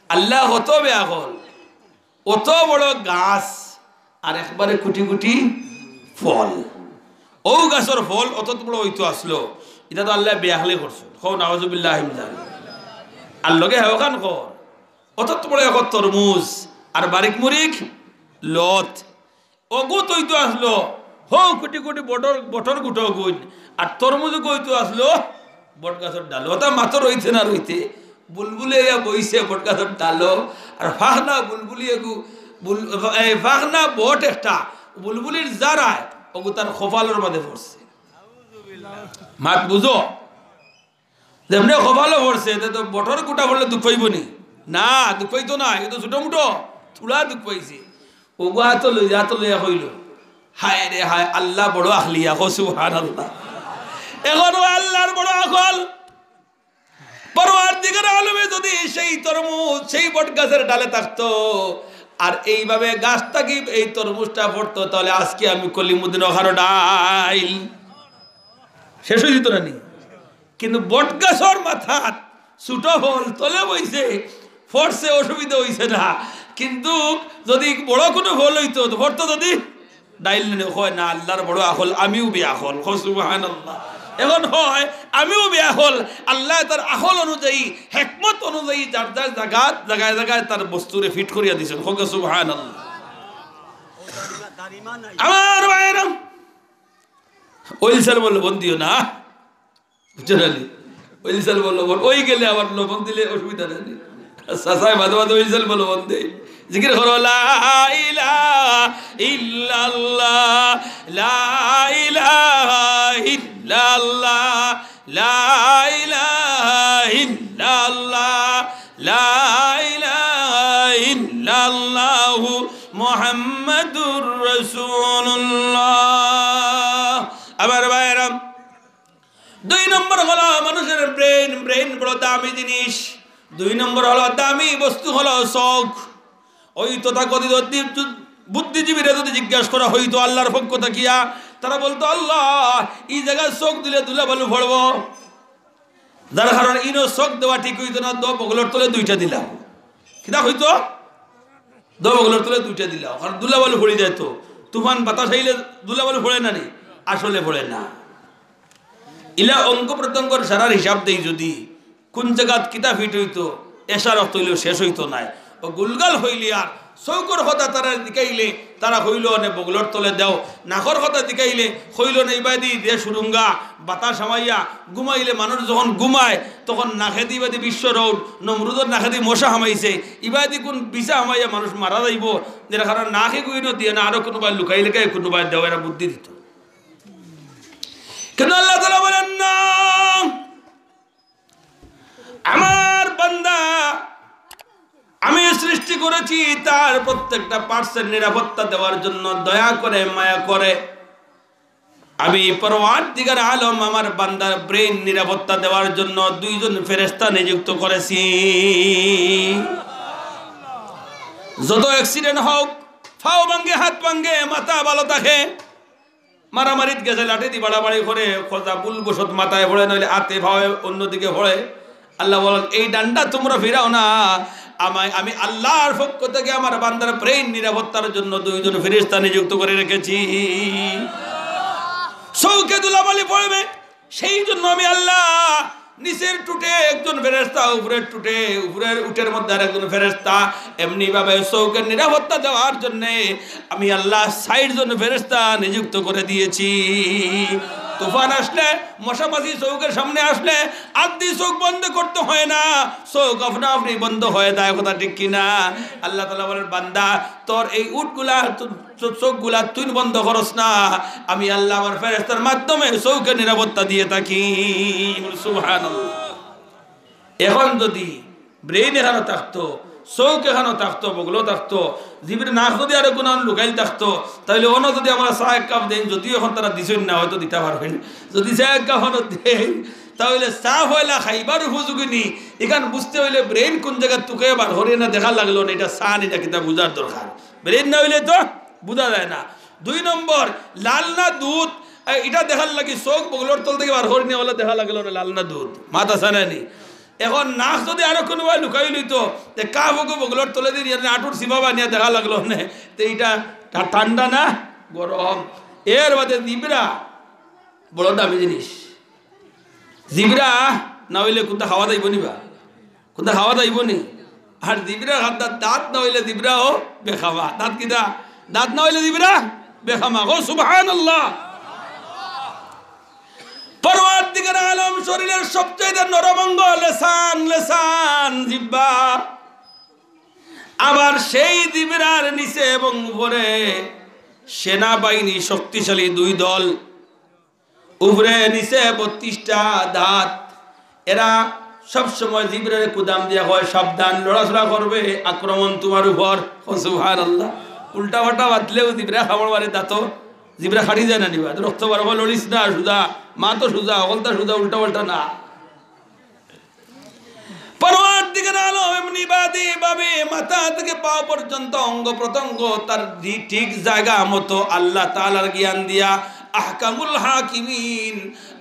আল্লাহ কত বেআকল। অত বড় গাছ আর একবারে কুটি কুটি ফল, ও গাছের ফল অত বড় হইতো আসলো, এটা তো আল্লাহ বেআকলে করছে। খো নাউজুবিল্লাহ আর লগে হেওখান কর অত বড় এক তরমুজ আর বারিক মুরিক লত, অগু তৈতো আসলো হো কুটি কুটি বটর গুটো গুণ, আর তরমুজ কইতো আসলো বট গাছের ডাল। ওটা মাত্র রইছে না রইতে বুলবুলে বইছে বট গাছের ডালো, আর ফাহনা বুলবুলি ফাহনা বট একটা বুলবুলির জারায় ওগু তার খোফালোর মাঝে পড়ছে। মাত বুঝো, যেমনি খোফালো পড়ছে তো বটর গুটা পড়লে দুঃখ পাইব নি? না, দুঃখ পাইতো না, এ তো ছোটো মুটো থুড়া দুঃখ পাইছে। ওগু হাত লইয়া হইল, হায় রে হায়, আল্লাহ বড় আখলিয়া, সুবহানাল্লাহ। এখন আল্লাহর বড় আকল। পরওয়ারদিগার আলমে যদি সেই তরমুজ সেই বট গাছের ডালে থাকতো আর এইভাবে গাছটা কি এই তরমুজটা পড়তো, তাহলে আজকে আমি কলিমুদ্দিন ওখানো ডাইল শেষ হয়ে যেত না নি। কিন্তু বট গাছের মাথা ছোট হল তলে বইছে ফরছে, অসুবিধা হইছে না। কিন্তু যদি বড় কোনো হল হইতো পড়তো যদি ডাইল হয় না, আল্লাহর বড় আকল, আমিও বেআকল, সুবহানাল্লাহ। এখন হয় আমিও বেআকল, আল্লাহ তার আকল অনুযায়ী হিকমত অনুযায়ী যার যার জায়গায় জায়গায় তার বস্তুরে ফিট করিয়া দিয়েছেন, সুবহানাল্লাহ। আমার ভাইরা ওইসাল বললো বন দিও না, বুঝলেন? ওইসাল বললো ওই গেলে আবার লবণ দিলে অসুবিধা নেই, চাষায় মাঝে মাঝে ওইসাল বললো বন দেয়, জিকির করো লা ইলাহা ইল্লাল্লাহ লা ইলাহা ইল্লাল্লাহ লা ইলাহা ইল্লাল্লাহ লা ইলাহা ইল্লাল্লাহ মুহাম্মাদুর রাসূলুল্লাহ। আমার ভাইরা, 2 নম্বর হলো মানুষের ব্রেন। ব্রেন বড় দামি জিনিস। 2 নম্বর হলো দামি বস্তু হলো চোখ। ওই তথাকথিত বুদ্ধিজীবীরা যদি জিজ্ঞাসা করা হইতো আল্লাহর পক্ষ থাকিয়া, তারা বলতো আল্লাহ এই জায়গায় চোখ দিলে ধুলাবালু পড়ব, যার কারণে ইনো চোখ দেওয়া ঠিক হইতো না, বগলের তলে 2টা দিলাম। কিনা হইতো বগলের তলে 2টা দিলাম, কারণ ধুলাবালু পড়ে যেত। তুফান বাতাস আইলে ধুলাবালু পড়ে না নি, আসলে পড়ে না। ইলা অঙ্গ প্রত্যঙ্গর সারার হিসাব দেই যদি কোন জায়গাত কিতা ফিট হইতো, এসার অর্থ হইলেও শেষ হইতো নাই। ও গুলগাল হইলে আর চৌকর কথা তারা দিকাইলে তারা হইল নে বগলর তলে দেও, নাকর কথা দিকাইলে হইল নে ইবাদি দে সুরুঙ্গা বাতাস হামাইয়া ঘুমাইলে। মানুষ যখন ঘুমায় তখন নাখেদি ইবাদি বিশ্ব রৌড নমরুদর নাখেদি মশা হামাইছে, ইবাদি কোন বিষা হামাইয়া মানুষ মারা যাইব, যেটা কারণ নাকে গুইনো দিয়ে না আরো কোনোবাই লুকাইলে কে কোনোবাই দেও, এরা বুদ্ধি দিত। কিন্তু আল্লাহ তাআলা বলেন না, আমার বান্দা আমি সৃষ্টি করেছি তার প্রত্যেকটা পার্টসের নিরাপত্তা দেওয়ার জন্য, দয়া করে মায়া করে। আমি পরওয়ারদিগার আলম আমার বান্দার ব্রেন নিরাপত্তা দেওয়ার জন্য 2 জন ফেরেশতা নিযুক্ত করেছি। যত অ্যাক্সিডেন্ট হোক, ফাও ভাঙ্গে হাত ভাঙ্গে মাথা ভালো থাকে, মারামারিত গেছে লাঠি দি বাড়াবাড়ি করে খোঁজা বুল বসত মাথায় পড়ে, নইলে হাতে ভাবে অন্যদিকে পড়ে, আল্লাহ বলেন এই ডান্ডা তোমরা ফিরাও না, আমি আল্লাহর পক্ষ থেকে আমার বান্দার ব্রেন নিরাপত্তার জন্য 2 জন ফেরেশতা নিযুক্ত করে রেখেছি। চৌকে ধুলাবালি পড়বে, সেই জন্য আমি আল্লাহ নিচের টুটে একজন ফেরেশতা, উপরের টুটে উপরের উটের মধ্যে আর একজন ফেরেশতা, এমনি ভাবে চৌকের নিরাপত্তা দেওয়ার জন্য আমি আল্লাহ 60 জন ফেরেশতা নিযুক্ত করে দিয়েছি। তুফান আসলে, মশামাছি চৌকের সামনে আসলে আদি চোখ বন্ধ করতে হয় না, চোখ আপনা আপনি বন্ধ হয়ে যায়। কথা ঠিক কিনা? আল্লাহ তাআলা বলেন বান্দা তোর এই উটগুলা চোখগুলা তুই বন্ধ করস না, আমি আল্লাহ আমার ফেরেশতার মাধ্যমে চৌকের নিরাপত্তা দিয়ে থাকি। সুবহানাল্লাহ। এখন যদি ব্রেন এখানে থাকতো, চৌক এখানে থাকতো, বগলো থাকতো, জিবির নাক যদি আরো কোনো লুকাইল থাকতো, তাহলে অন্য যদি আমরা চা 1 কাপ দেন, যদিও এখন তারা দিছেন না, হয়তো দিতে পারবেন। যদি চা 1 কাপ দেন তাহলে চা হইলা খাইবার উপযোগী নি, এখান বুঝতে হইলে ব্রেন কোন জায়গায় তুকে বার হরে না দেখা লাগলো না, এটা চা নিটা কিতা বুঝার দরকার। ব্রেন না হইলে তো বোঝা যায় না। 2 নম্বর লাল না দুধ, এটা দেখার লাগে চোখ বগলোর তল থেকে বার হরে নিয়ে হলে দেখা লাগলো না লাল না দুধ, মাথা সানানি। এখন নাক যদি আরো কোনো লুকাই লইত, কাবুকে বগলোর তলে দিয়ে আটুর সিমাবা নিয়ে দেখা লাগলো না, তো এইটা ঠান্ডা না গরম। এর বাদে জিবরা বড় দামি জিনিস। জিবরা না হইলে কোনটা খাওয়া যাইব নিবা, কোনটা খাওয়া যাইব নি। আর জিবরা দাঁত না হইলে জিবরাও বেখামা। দাঁত কিটা? দাঁত না হইলে জিবরা বেখামা। ও সুবহানাল্লাহ। পরওয়ারদিগার আলম শরীরের সবচেয়ে নরম অঙ্গ লেসান, লেসান জিহ্বা। আবার সেই জিহ্বার নিচে এবং উপরে সেনাবাহিনী শক্তিশালী 2 দল, উপরে নিচে 32টা দাঁত। এরা সবসময় জিহ্বার কুদাম দিয়া হয় সাবধান, লড়াচড়া করবে, আক্রমণ তোমার উপর। সুবহানাল্লাহ। উল্টা পাল্টা বাতলেও জিহ্বা খাবার বারে দাঁত জিবরা খাড়ি যায় না নিবা, রক্ত বারবার লড়িস না, সুদা মা তো সুদা, অগলতা সুদা, উল্টা পাল্টা না। পরওয়ারদিগার আলম এমনি বাদী ভাবে মাথা থেকে পা পর্যন্ত অঙ্গ প্রত্যঙ্গ তার ঠিক জায়গা মতো আল্লাহ তাআলার জ্ঞান দিয়া, আহকামুল হাকিমিন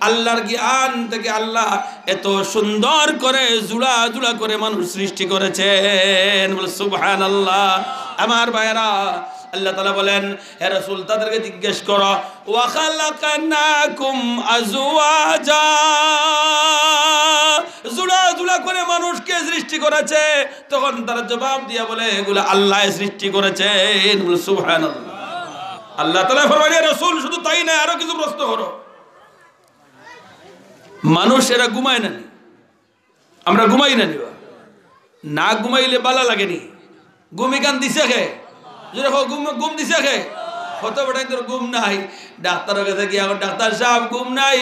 আল্লাহর জ্ঞান থেকে আল্লাহ এত সুন্দর করে জুড়া জুড়া করে মানুষ সৃষ্টি করেছেন। সুবহানাল্লাহ। আমার ভাইরা, আল্লাহ তাআলা বলেন হে রাসূল তাদেরকে জিজ্ঞেস করো, ওয়া খালাকানাকুম আজওয়াজা, জুড়া জুড়া করে মানুষকে সৃষ্টি করেছে। তখন তারা জবাব দিয়া বলে এগুলো আল্লাহ সৃষ্টি করেছেন। সুবহানাল্লাহ। আল্লাহ তাআলা ফরমায় হে রাসূল শুধু তাই না, আরো কিছু প্রশ্ন করো। মানুষ এরা ঘুমায় না, আমরা ঘুমাই না, না ঘুমাইলে বালা লাগেনি, ঘুমি কান দিছে খে যদি ঘুম দিছে খে কত বেটাই তোর ঘুম নাই ডাক্তারের কাছে গিয়ে এখন ডাক্তার সাহেব ঘুম নাই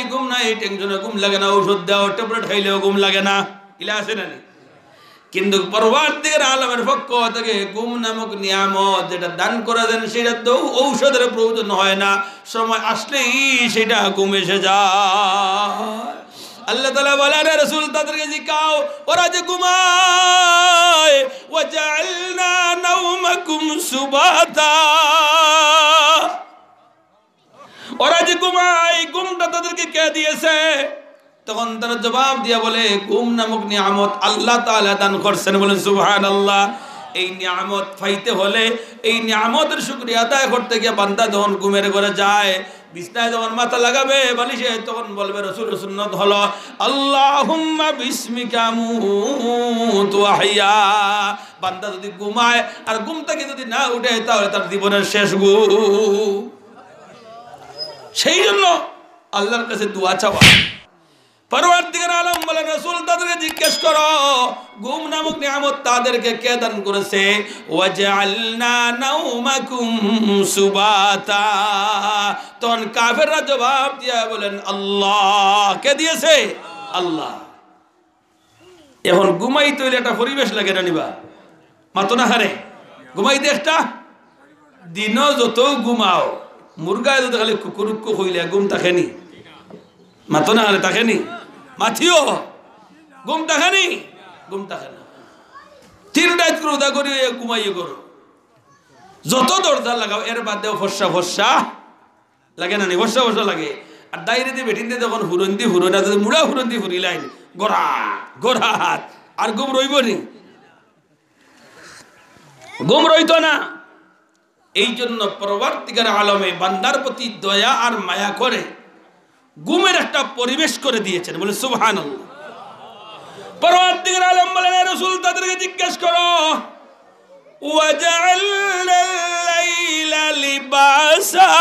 টেনশনে ঘুম লাগে না ওষুধ দাও ট্যাবলেট খাইলেও ঘুম লাগে না ইলা আছে না কিন্তু পরবর্তীকার আলমের পক্ষ থেকে ঘুম নামক নিয়ামত যেটা দান করা দেন সেটা তো ঔষধের প্রয়োজন হয় না সময় আসলেই সেটা ঘুম এসে যায় আল্লাহ তাআলা বলেন রাসূল তাদেরকে জিজ্ঞাও ওরা যে ঘুমায় ওয়াজআলনা নাওমাকুম সুবাতা ওরা যে ঘুমায় ঘুমটা তাদেরকে কে দিয়েছে তখন তারা জবাব দিয়া বলে ঘুম নামক নিয়ামত আল্লাহ তাআলা দান করছেন বলেন সুবহানাল্লাহ এই নিয়ামত পাইতে হলে এই নিয়ামতের শুকরিয়া আদায় করতে গিয়ে বান্দা যখন ঘুমের ঘরে যায় বিছনায় যখন মাথা লাগাবে বালিশে তখন বলবে রাসূলের সুন্নাত হলো আল্লাহুম্মা বিসমিকা মুতু ওয়া আহইয়া বান্দা যদি ঘুমায় আর ঘুম থেকে যদি না উঠে তাহলে তার জীবনের শেষ ঘুম সেই জন্য আল্লাহর কাছে দোয়া চাওয়া পরবর্তীকার আলম বলেন রাসূল তাদেরকে জিজ্ঞেস করো ঘুম নামক নিয়ামত তাদেরকে কে দান করেছে ওয়াজআলনা নাওমাকুম সুবাতা তখন কাফেররা জবাব দিয়া বলেন আল্লাহ কে দিয়েছে আল্লাহ এখন ঘুমাইতে হইলে একটা পরিবেশ লাগে না নিবা মাতো না হারে ঘুমাইতে একটা দিনও যত ঘুমাও মুরগায় যদি খালি কুকুরুক্কু হইলে ঘুম থাকেনি মাতো না হারে থাকেনি মাথিও ঘুম থাকেনি ঘুম থাকে না তিনটায় ক্রোধা করি ঘুমাইয়ে করো যত দরজা লাগাও এর বাদেও ফর্সা লাগে না নি ফর্সা লাগে আর দাইরিতে বেটিনতে যখন হুরন্দি হুরনা যদি মুড়া হুরন্দি হুরিলাইন গোড়াত আর ঘুম রইব নি ঘুম রইত না এই জন্য পরবর্তীকার আলমে বান্দার প্রতি দয়া আর মায়া করে ঘুমের একটা পরিবেশ করে দিয়েছেন বলে সুবহানাল্লাহ পরবর্তীকার আলম বলেন রাসূল তাদেরকে জিজ্ঞেস করো ওয়াজআলনাল লাইলা লিবাসা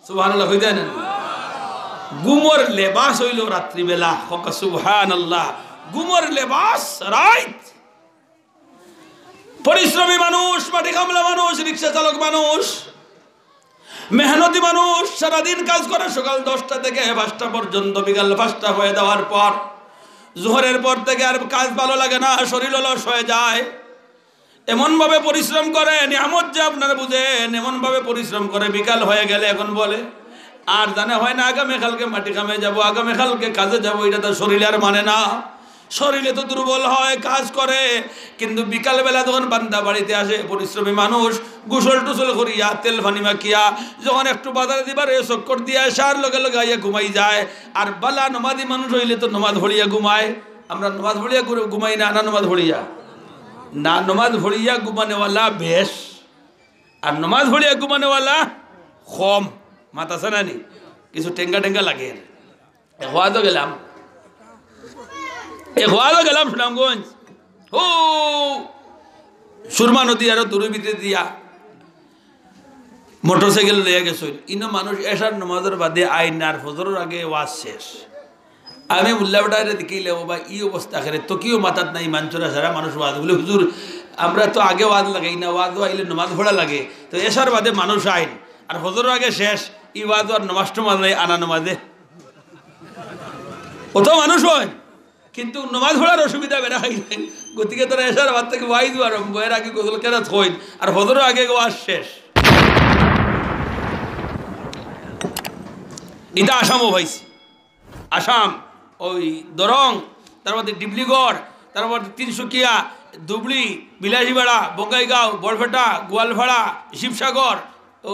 সুবহানাল্লাহ কই দেন ঘুমর লেবাস হইল রাত্রি বেলা হক সুবহানাল্লাহ ঘুমর লেবাস রাইট পরিশ্রমী মানুষ মাটি কামলা মানুষ রিকশা চালক মানুষ মেহনতি মানুষ সারাদিন কাজ করে সকাল 10টা থেকে 5টা পর্যন্ত বিকাল 5টা হয়ে যাওয়ার পর জোহরের পর থেকে আর কাজ ভালো লাগে না শরীর অলস হয়ে যায় এমন ভাবে পরিশ্রম করে নিয়ামত যে আপনারা বুঝেন এমন ভাবে পরিশ্রম করে বিকাল হয়ে গেলে এখন বলে আর জানে হয় না আগামী কালকে মাটি কামে যাব আগামী কালকে কাজে যাব এটা তো শরীর আর মানে না শরীরে তো দুর্বল হয় কাজ করে কিন্তু বিকাল বেলা যখন বান্দা বাড়িতে আসে পরিশ্রমী মানুষ গোসল টুসল করিয়া তেল পানি মাখিয়া যখন একটু বাজারে দিবার চক্কর দিয়া সার লগে লগে আইয়া ঘুমাই যায় আর বালা নমাজি মানুষ হইলে তো নমাজ ভরিয়া ঘুমায় আমরা নমাজ ভরিয়া ঘুমাই না নমাজ ভরিয়া না নমাজ ভরিয়া ঘুমানেওয়ালা বেশ আর নমাজ ভরিয়া ঘুমানেওয়ালা কম মাথা সানানি কিছু টেঙ্গা লাগে হওয়া তো গেলাম গেলাম সুনামগঞ্জ ও সুরমা নদী আরো দূরের ভিতরে দিয়া মোটরসাইকেল লইয়া গেছে ইনো মানুষ এসার নমাজের বাদে আইন আর ফজরের আগে ওয়াজ শেষ আমি মুল্লা বেটারে দেখিলে বাবা ই অবস্থা করে তো কিও মাথাত নাই মানচরা সারা মানুষ ওয়াজ বলে হুজুর আমরা তো আগে ওয়াজ লাগাই না ওয়াজ আইলে নমাজ পড়া লাগে তো এসার বাদে মানুষ আইন আর ফজরের আগে শেষ ই ওয়াজ আর নমাজ টমাজ নাই আনা নমাজে অত মানুষ হয় কিন্তু নমাজ পড়ার অসুবিধা বেড়া হইলেন গতিকে তারা এসার বাদ থেকে ওয়াইজ আরম্ভ এর আগে গোসল কেনা থইন আর ফজরের আগে ওয়াজ শেষ এটা আসামও ভাইছি আসাম ওই দরং তারপর ডিব্লিগড় তারপর তিনসুকিয়া ধুবড়ি বিলাসীপাড়া বঙ্গাইগাঁও বরপেটা গোয়ালপাড়া শিবসাগর ও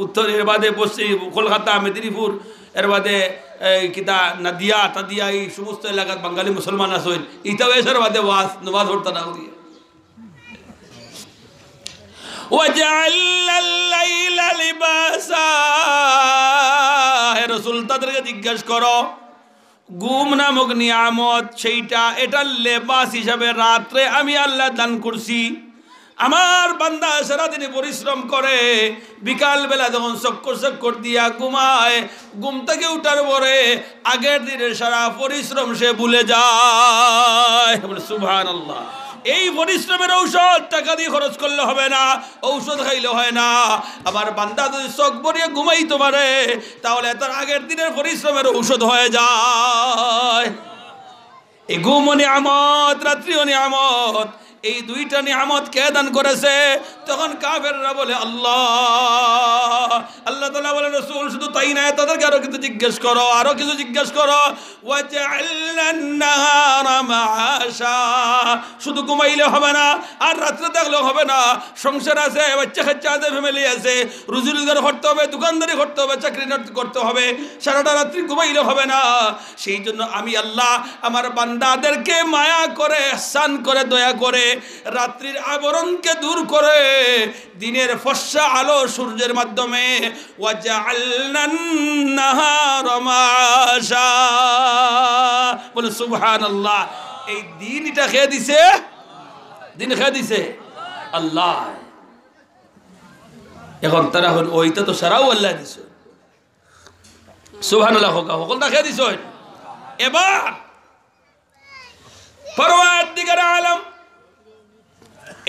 উত্তর এর বাদে পশ্চিম কলকাতা মেদিনীপুর এর বাদে কিতা নাদিয়া তাদিয়া এই সমস্ত এলাকার বাঙালি মুসলমান আসেন ইটাও এসার বাদে ওয়াজ নমাজ পড়তা না করিয়া ওয়াজআলনাল লাইলা লিবাসা হে রাসূল তাদেরকে জিজ্ঞাসা করো ঘুম নামক নিয়ামত সেইটা এটা লেবাস হিসাবে রাত্রে আমি আল্লাহ দান করছি আমার বান্দা সারাদিনে পরিশ্রম করে বিকাল বেলা যখন চক্কর দিয়া ঘুমায় ঘুম থেকে উঠার পরে আগের দিনের সারা পরিশ্রম সে ভুলে যায় সুবহানাল্লাহ। এই পরিশ্রমের ঔষধ টাকা দিয়ে খরচ করলে হবে না, ঔষধ খাইলে হয় না। আবার বান্দা যদি চোখ ভরিয়ে ঘুমাইতে পারে তাহলে তার আগের দিনের পরিশ্রমের ঔষধ হয়ে যায়। এই ঘুমও নিয়ামত, রাত্রিও নিয়ামত। এই দুইটা নিয়ামত কে দান করেছে? তখন কাফেররা বলে আল্লাহ। আল্লাহ তাআলা বলেন রাসূল শুধু তাই না, তাদেরকে আরো কিছু জিজ্ঞেস করো, আরো কিছু জিজ্ঞেস করো। ওয়াজআলনান নাহারা মাআশা, শুধু ঘুমাইলে হবে না, আর রাত্রে দেখলেও হবে না। সংসার আছে, বাচ্চা কাচ্চা আছে, ফ্যামিলি আছে, রুজি রোজগার করতে হবে, দোকানদারি করতে হবে, চাকরি করতে হবে, সারাটা রাত্রি ঘুমাইলে হবে না। সেই জন্য আমি আল্লাহ আমার বান্দাদেরকে মায়া করে, ihsan করে, দয়া করে রাত্রির আবরণকে দূর করে দিনের ফর্সা আলো সূর্যের মাধ্যমে ওয়াজআলনান নাহারা মাআশা, বলে সুবহানাল্লাহ। এই দিন এটা খেয়ে দিছে, দিন খেয়ে দিছে আল্লাহ। এখন তারা হল ওইটা তো সারাও আল্লাহ দিছে, সুবহানাল্লাহ। সকলটা খেয়ে দিছে। এবার পরওয়ারদিগার আলম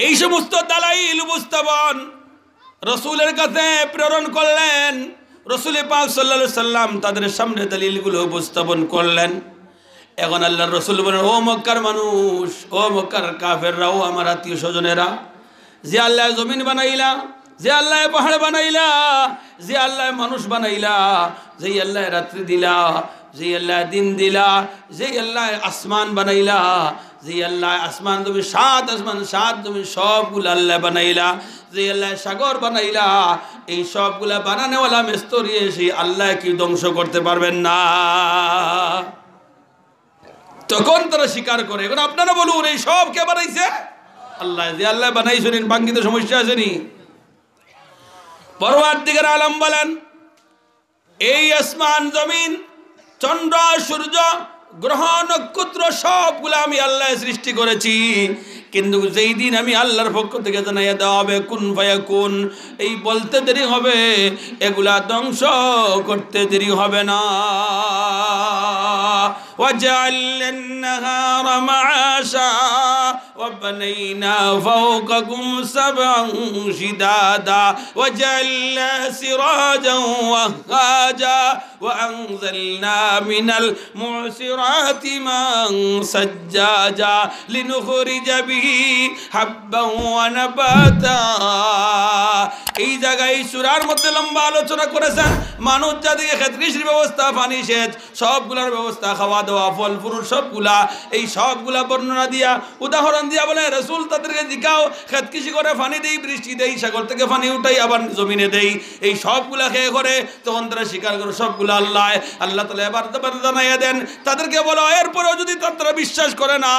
এই সমস্ত দালাইল উপস্থাপন রসুলের কাছে প্রেরণ করলেন। রসুল পাক সাল্লাল্লাহু আলাইহি সাল্লাম তাদের সামনে দলিলগুলো উপস্থাপন করলেন। এখন আল্লাহর রসুল বলেন, ও মক্কার মানুষ, ও মক্কার কাফেররা, ও আমার আত্মীয় স্বজনেরা, যে আল্লাহ জমিন বানাইলা, যে আল্লাহ পাহাড় বানাইলা, যে আল্লাহ মানুষ বানাইলা, যে আল্লাহ রাত্রি দিলা, যে আল্লাহ দিন দিলা, যে আল্লাহ আসমান বানাইলা, যে আল্লাহ আসমান তুমি সাত আসমান সাত তুমি সবগুলো আল্লাহ বানাইলা, যে আল্লাহ সাগর বানাইলা, এই সবগুলা বানানোওয়ালা মিস্ত্রি সেই আল্লাহ কি ধ্বংস করতে পারবেন না? তখন তারা স্বীকার করে। এখন আপনারা বলুন, এই সব কে বানাইছে? আল্লাহ। যে আল্লাহ বানাইছেন বাঙ্গিতে সমস্যা আসেনি? পরওয়ারদিগার আলম বলেন, এই আসমান জমিন চন্দ্র সূর্য গ্রহ নক্ষত্র সবগুলা আমি আল্লাহ সৃষ্টি করেছি, কিন্তু যেই দিন আমি আল্লাহর পক্ষ থেকে জানাইয়া দেওয়া হবে কুন ফায়াকুন, এই বলতে দেরি হবে, এগুলা ধ্বংস করতে দেরি হবে না। ওয়াজআলনান নাহারা মাআশা ওয়াবনাইনা ফাওকাকুম সাবআন শিদাদা ওয়াজআলনা সিরাজান ওয়াহাজা وأنزلنا من المعصرات ماء ثجاجا لنخرج به حبا ونباتا। এই জায়গায় সূরার মধ্যে লম্বা আলোচনা করেছেন মানুষ জাতিকে ক্ষেত্রিশির ব্যবস্থা, পানি সেচ, সবগুলার ব্যবস্থা, খাওয়া দাওয়া, ফল ফুল সবগুলা, এই সবগুলা বর্ণনা দিয়া উদাহরণ দিয়া বলে রাসূল তাদেরকে জিজ্ঞাও, ক্ষেত কৃষি করে পানি দেই, বৃষ্টি দেই, সাগর থেকে পানি উঠাই, আবার জমিনে দেই, এই সবগুলা খেয়ে করে। তখন তারা স্বীকার করে সবগুলা আল্লাহ। আল্লাহ তাআলা এবার জানাইয়া দেন তাদেরকে, বলো এরপরেও যদি তারা বিশ্বাস করে না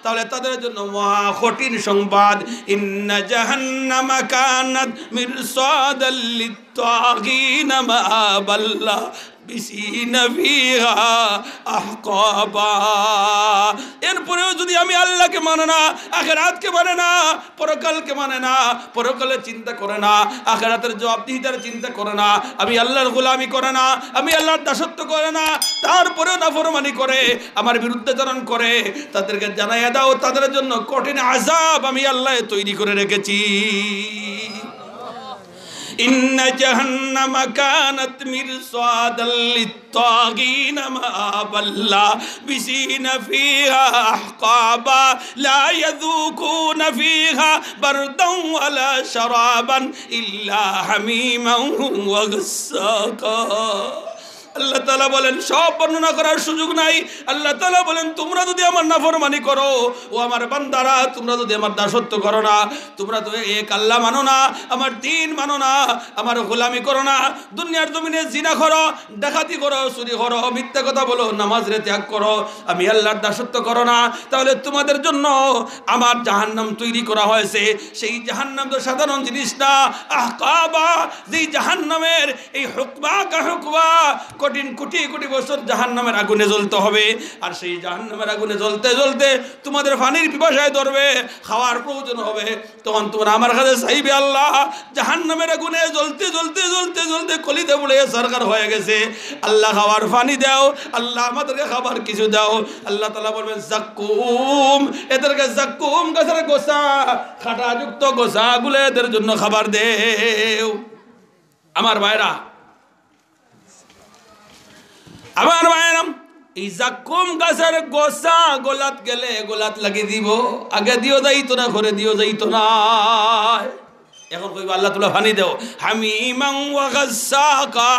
তাহলে তাদের জন্য মহা কঠিন সংবাদ। ইন্না জাহান্নামা কানাত মিরসাদাল লিত্তাগিনা মাআবাল্লা বিসিনা ফিহা আহকাবা। এরপরেও যদি আমি আল্লাহকে মানে না, আখিরাতকে মানে না, পরকালকে মানে না, পরকালের চিন্তা করে না, আখিরাতের জবাবদিহিতার চিন্তা করে না, আমি আল্লাহর গোলামি করে না, আমি আল্লাহর দাসত্ব করে না, তারপরেও নাফরমানি করে, আমার বিরুদ্ধাচরণ করে, তাদেরকে জানাইয়া দাও তাদের জন্য কঠিন আযাব আমি আল্লাহ তৈরি করে রেখেছি। ইন্না জাহান্নামা কানাত মিরসাদাল লিত্তাগিনা মাআবাল্লা বিসিনা ফিহা আহকাবা লা ইয়াযুকুনা ফিহা বারদান ওয়ালা শারাবান ইল্লা হামিমান ওয়া গাসসাকা। আল্লাহ তাআলা বলেন, সব বর্ণনা করার সুযোগ নাই। আল্লাহ তাআলা বলেন, তোমরা যদি আমার নাফরমানি করো, ও আমার বান্দারা, তোমরা যদি আমার দাসত্ব করো না, তোমরা তো এক আল্লাহ মানো না, আমার দ্বীন মানো না, আমার গোলামি করো না, দুনিয়ার জমিনে জিনা করো, ডাকাতি করো, চুরি করো, মিথ্যা কথা বলো, নামাজ রে ত্যাগ করো, আমি আল্লাহর দাসত্ব করো না, তাহলে তোমাদের জন্য আমার জাহান্নাম তৈরি করা হয়েছে। সেই জাহান্নাম তো সাধারণ জিনিস না, আহকাবা, যেই জাহান্নামের এই হুকবা কা হুকবা কঠিন কোটি কোটি বছর জাহান্নামের আগুনে জ্বলতে হবে। আর সেই জাহান্নামের আগুনে জ্বলতে জ্বলতে তোমাদের পানির পিপাসায় ধরবে, খাওয়ার প্রয়োজন হবে, তখন তোমরা আমার কাছে চাইবে, আল্লাহ জাহান্নামের আগুনে জ্বলতে জ্বলতে জ্বলতে জ্বলতে কলিতে বলে সরকার হয়ে গেছে, আল্লাহ খাওয়ার পানি দাও, আল্লাহ আমাদেরকে খাবার কিছু দাও। আল্লাহ তাআলা বলবেন জাক্কুম, এদেরকে জাক্কুম গাছের গোছা, খাটাযুক্ত গোছাগুলো এদের জন্য খাবার দেও। আমার ভাইরা, আমার ভাইরা, এই জাক্কুম গাছের গোছা গোলাত গেলে গোলাত লাগিয়ে দিব, আগে দিও যাইতো না, ঘরে দিও যাইতো না। এখন কইবা আল্লাহ তুলা পানি দাও। হামিমান ওয়া গাসসাকা,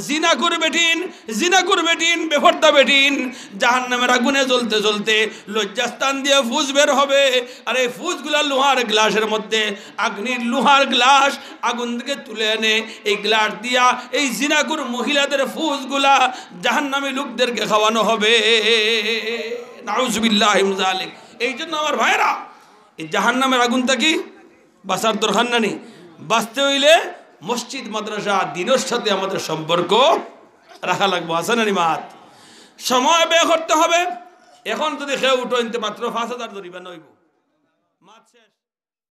জিনাকুর বেটিন, জিনাকুর বেটিন, বেপরদা বেটিন জাহান্নামের আগুনে জ্বলতে জ্বলতে লজ্জাস্থান দিয়ে ফুজ বের হবে। আর এই ফুজগুলা লোহার গ্লাসের মধ্যে, আগ্নির লোহার গ্লাস আগুন থেকে তুলে এনে এই গ্লাস দিয়া এই জিনাকুর মহিলাদের ফুজগুলা জাহান্নামী লোকদেরকে খাওয়ানো হবে। নাউজুবিল্লাহি মিন যালিক। এই জন্য আমার ভাইরা, এই জাহান্নামের আগুনটা কি বাঁচার দরকার নানি? বাঁচতে হইলে মসজিদ মাদ্রাসা দিনের সাথে আমাদের সম্পর্ক রাখা লাগবো। আছে নানি মাত? সময় ব্যয় করতে হবে। এখন যদি খেয়ে উঠো মাত্র 5,000 ধরিবা নইব মাত শেষ।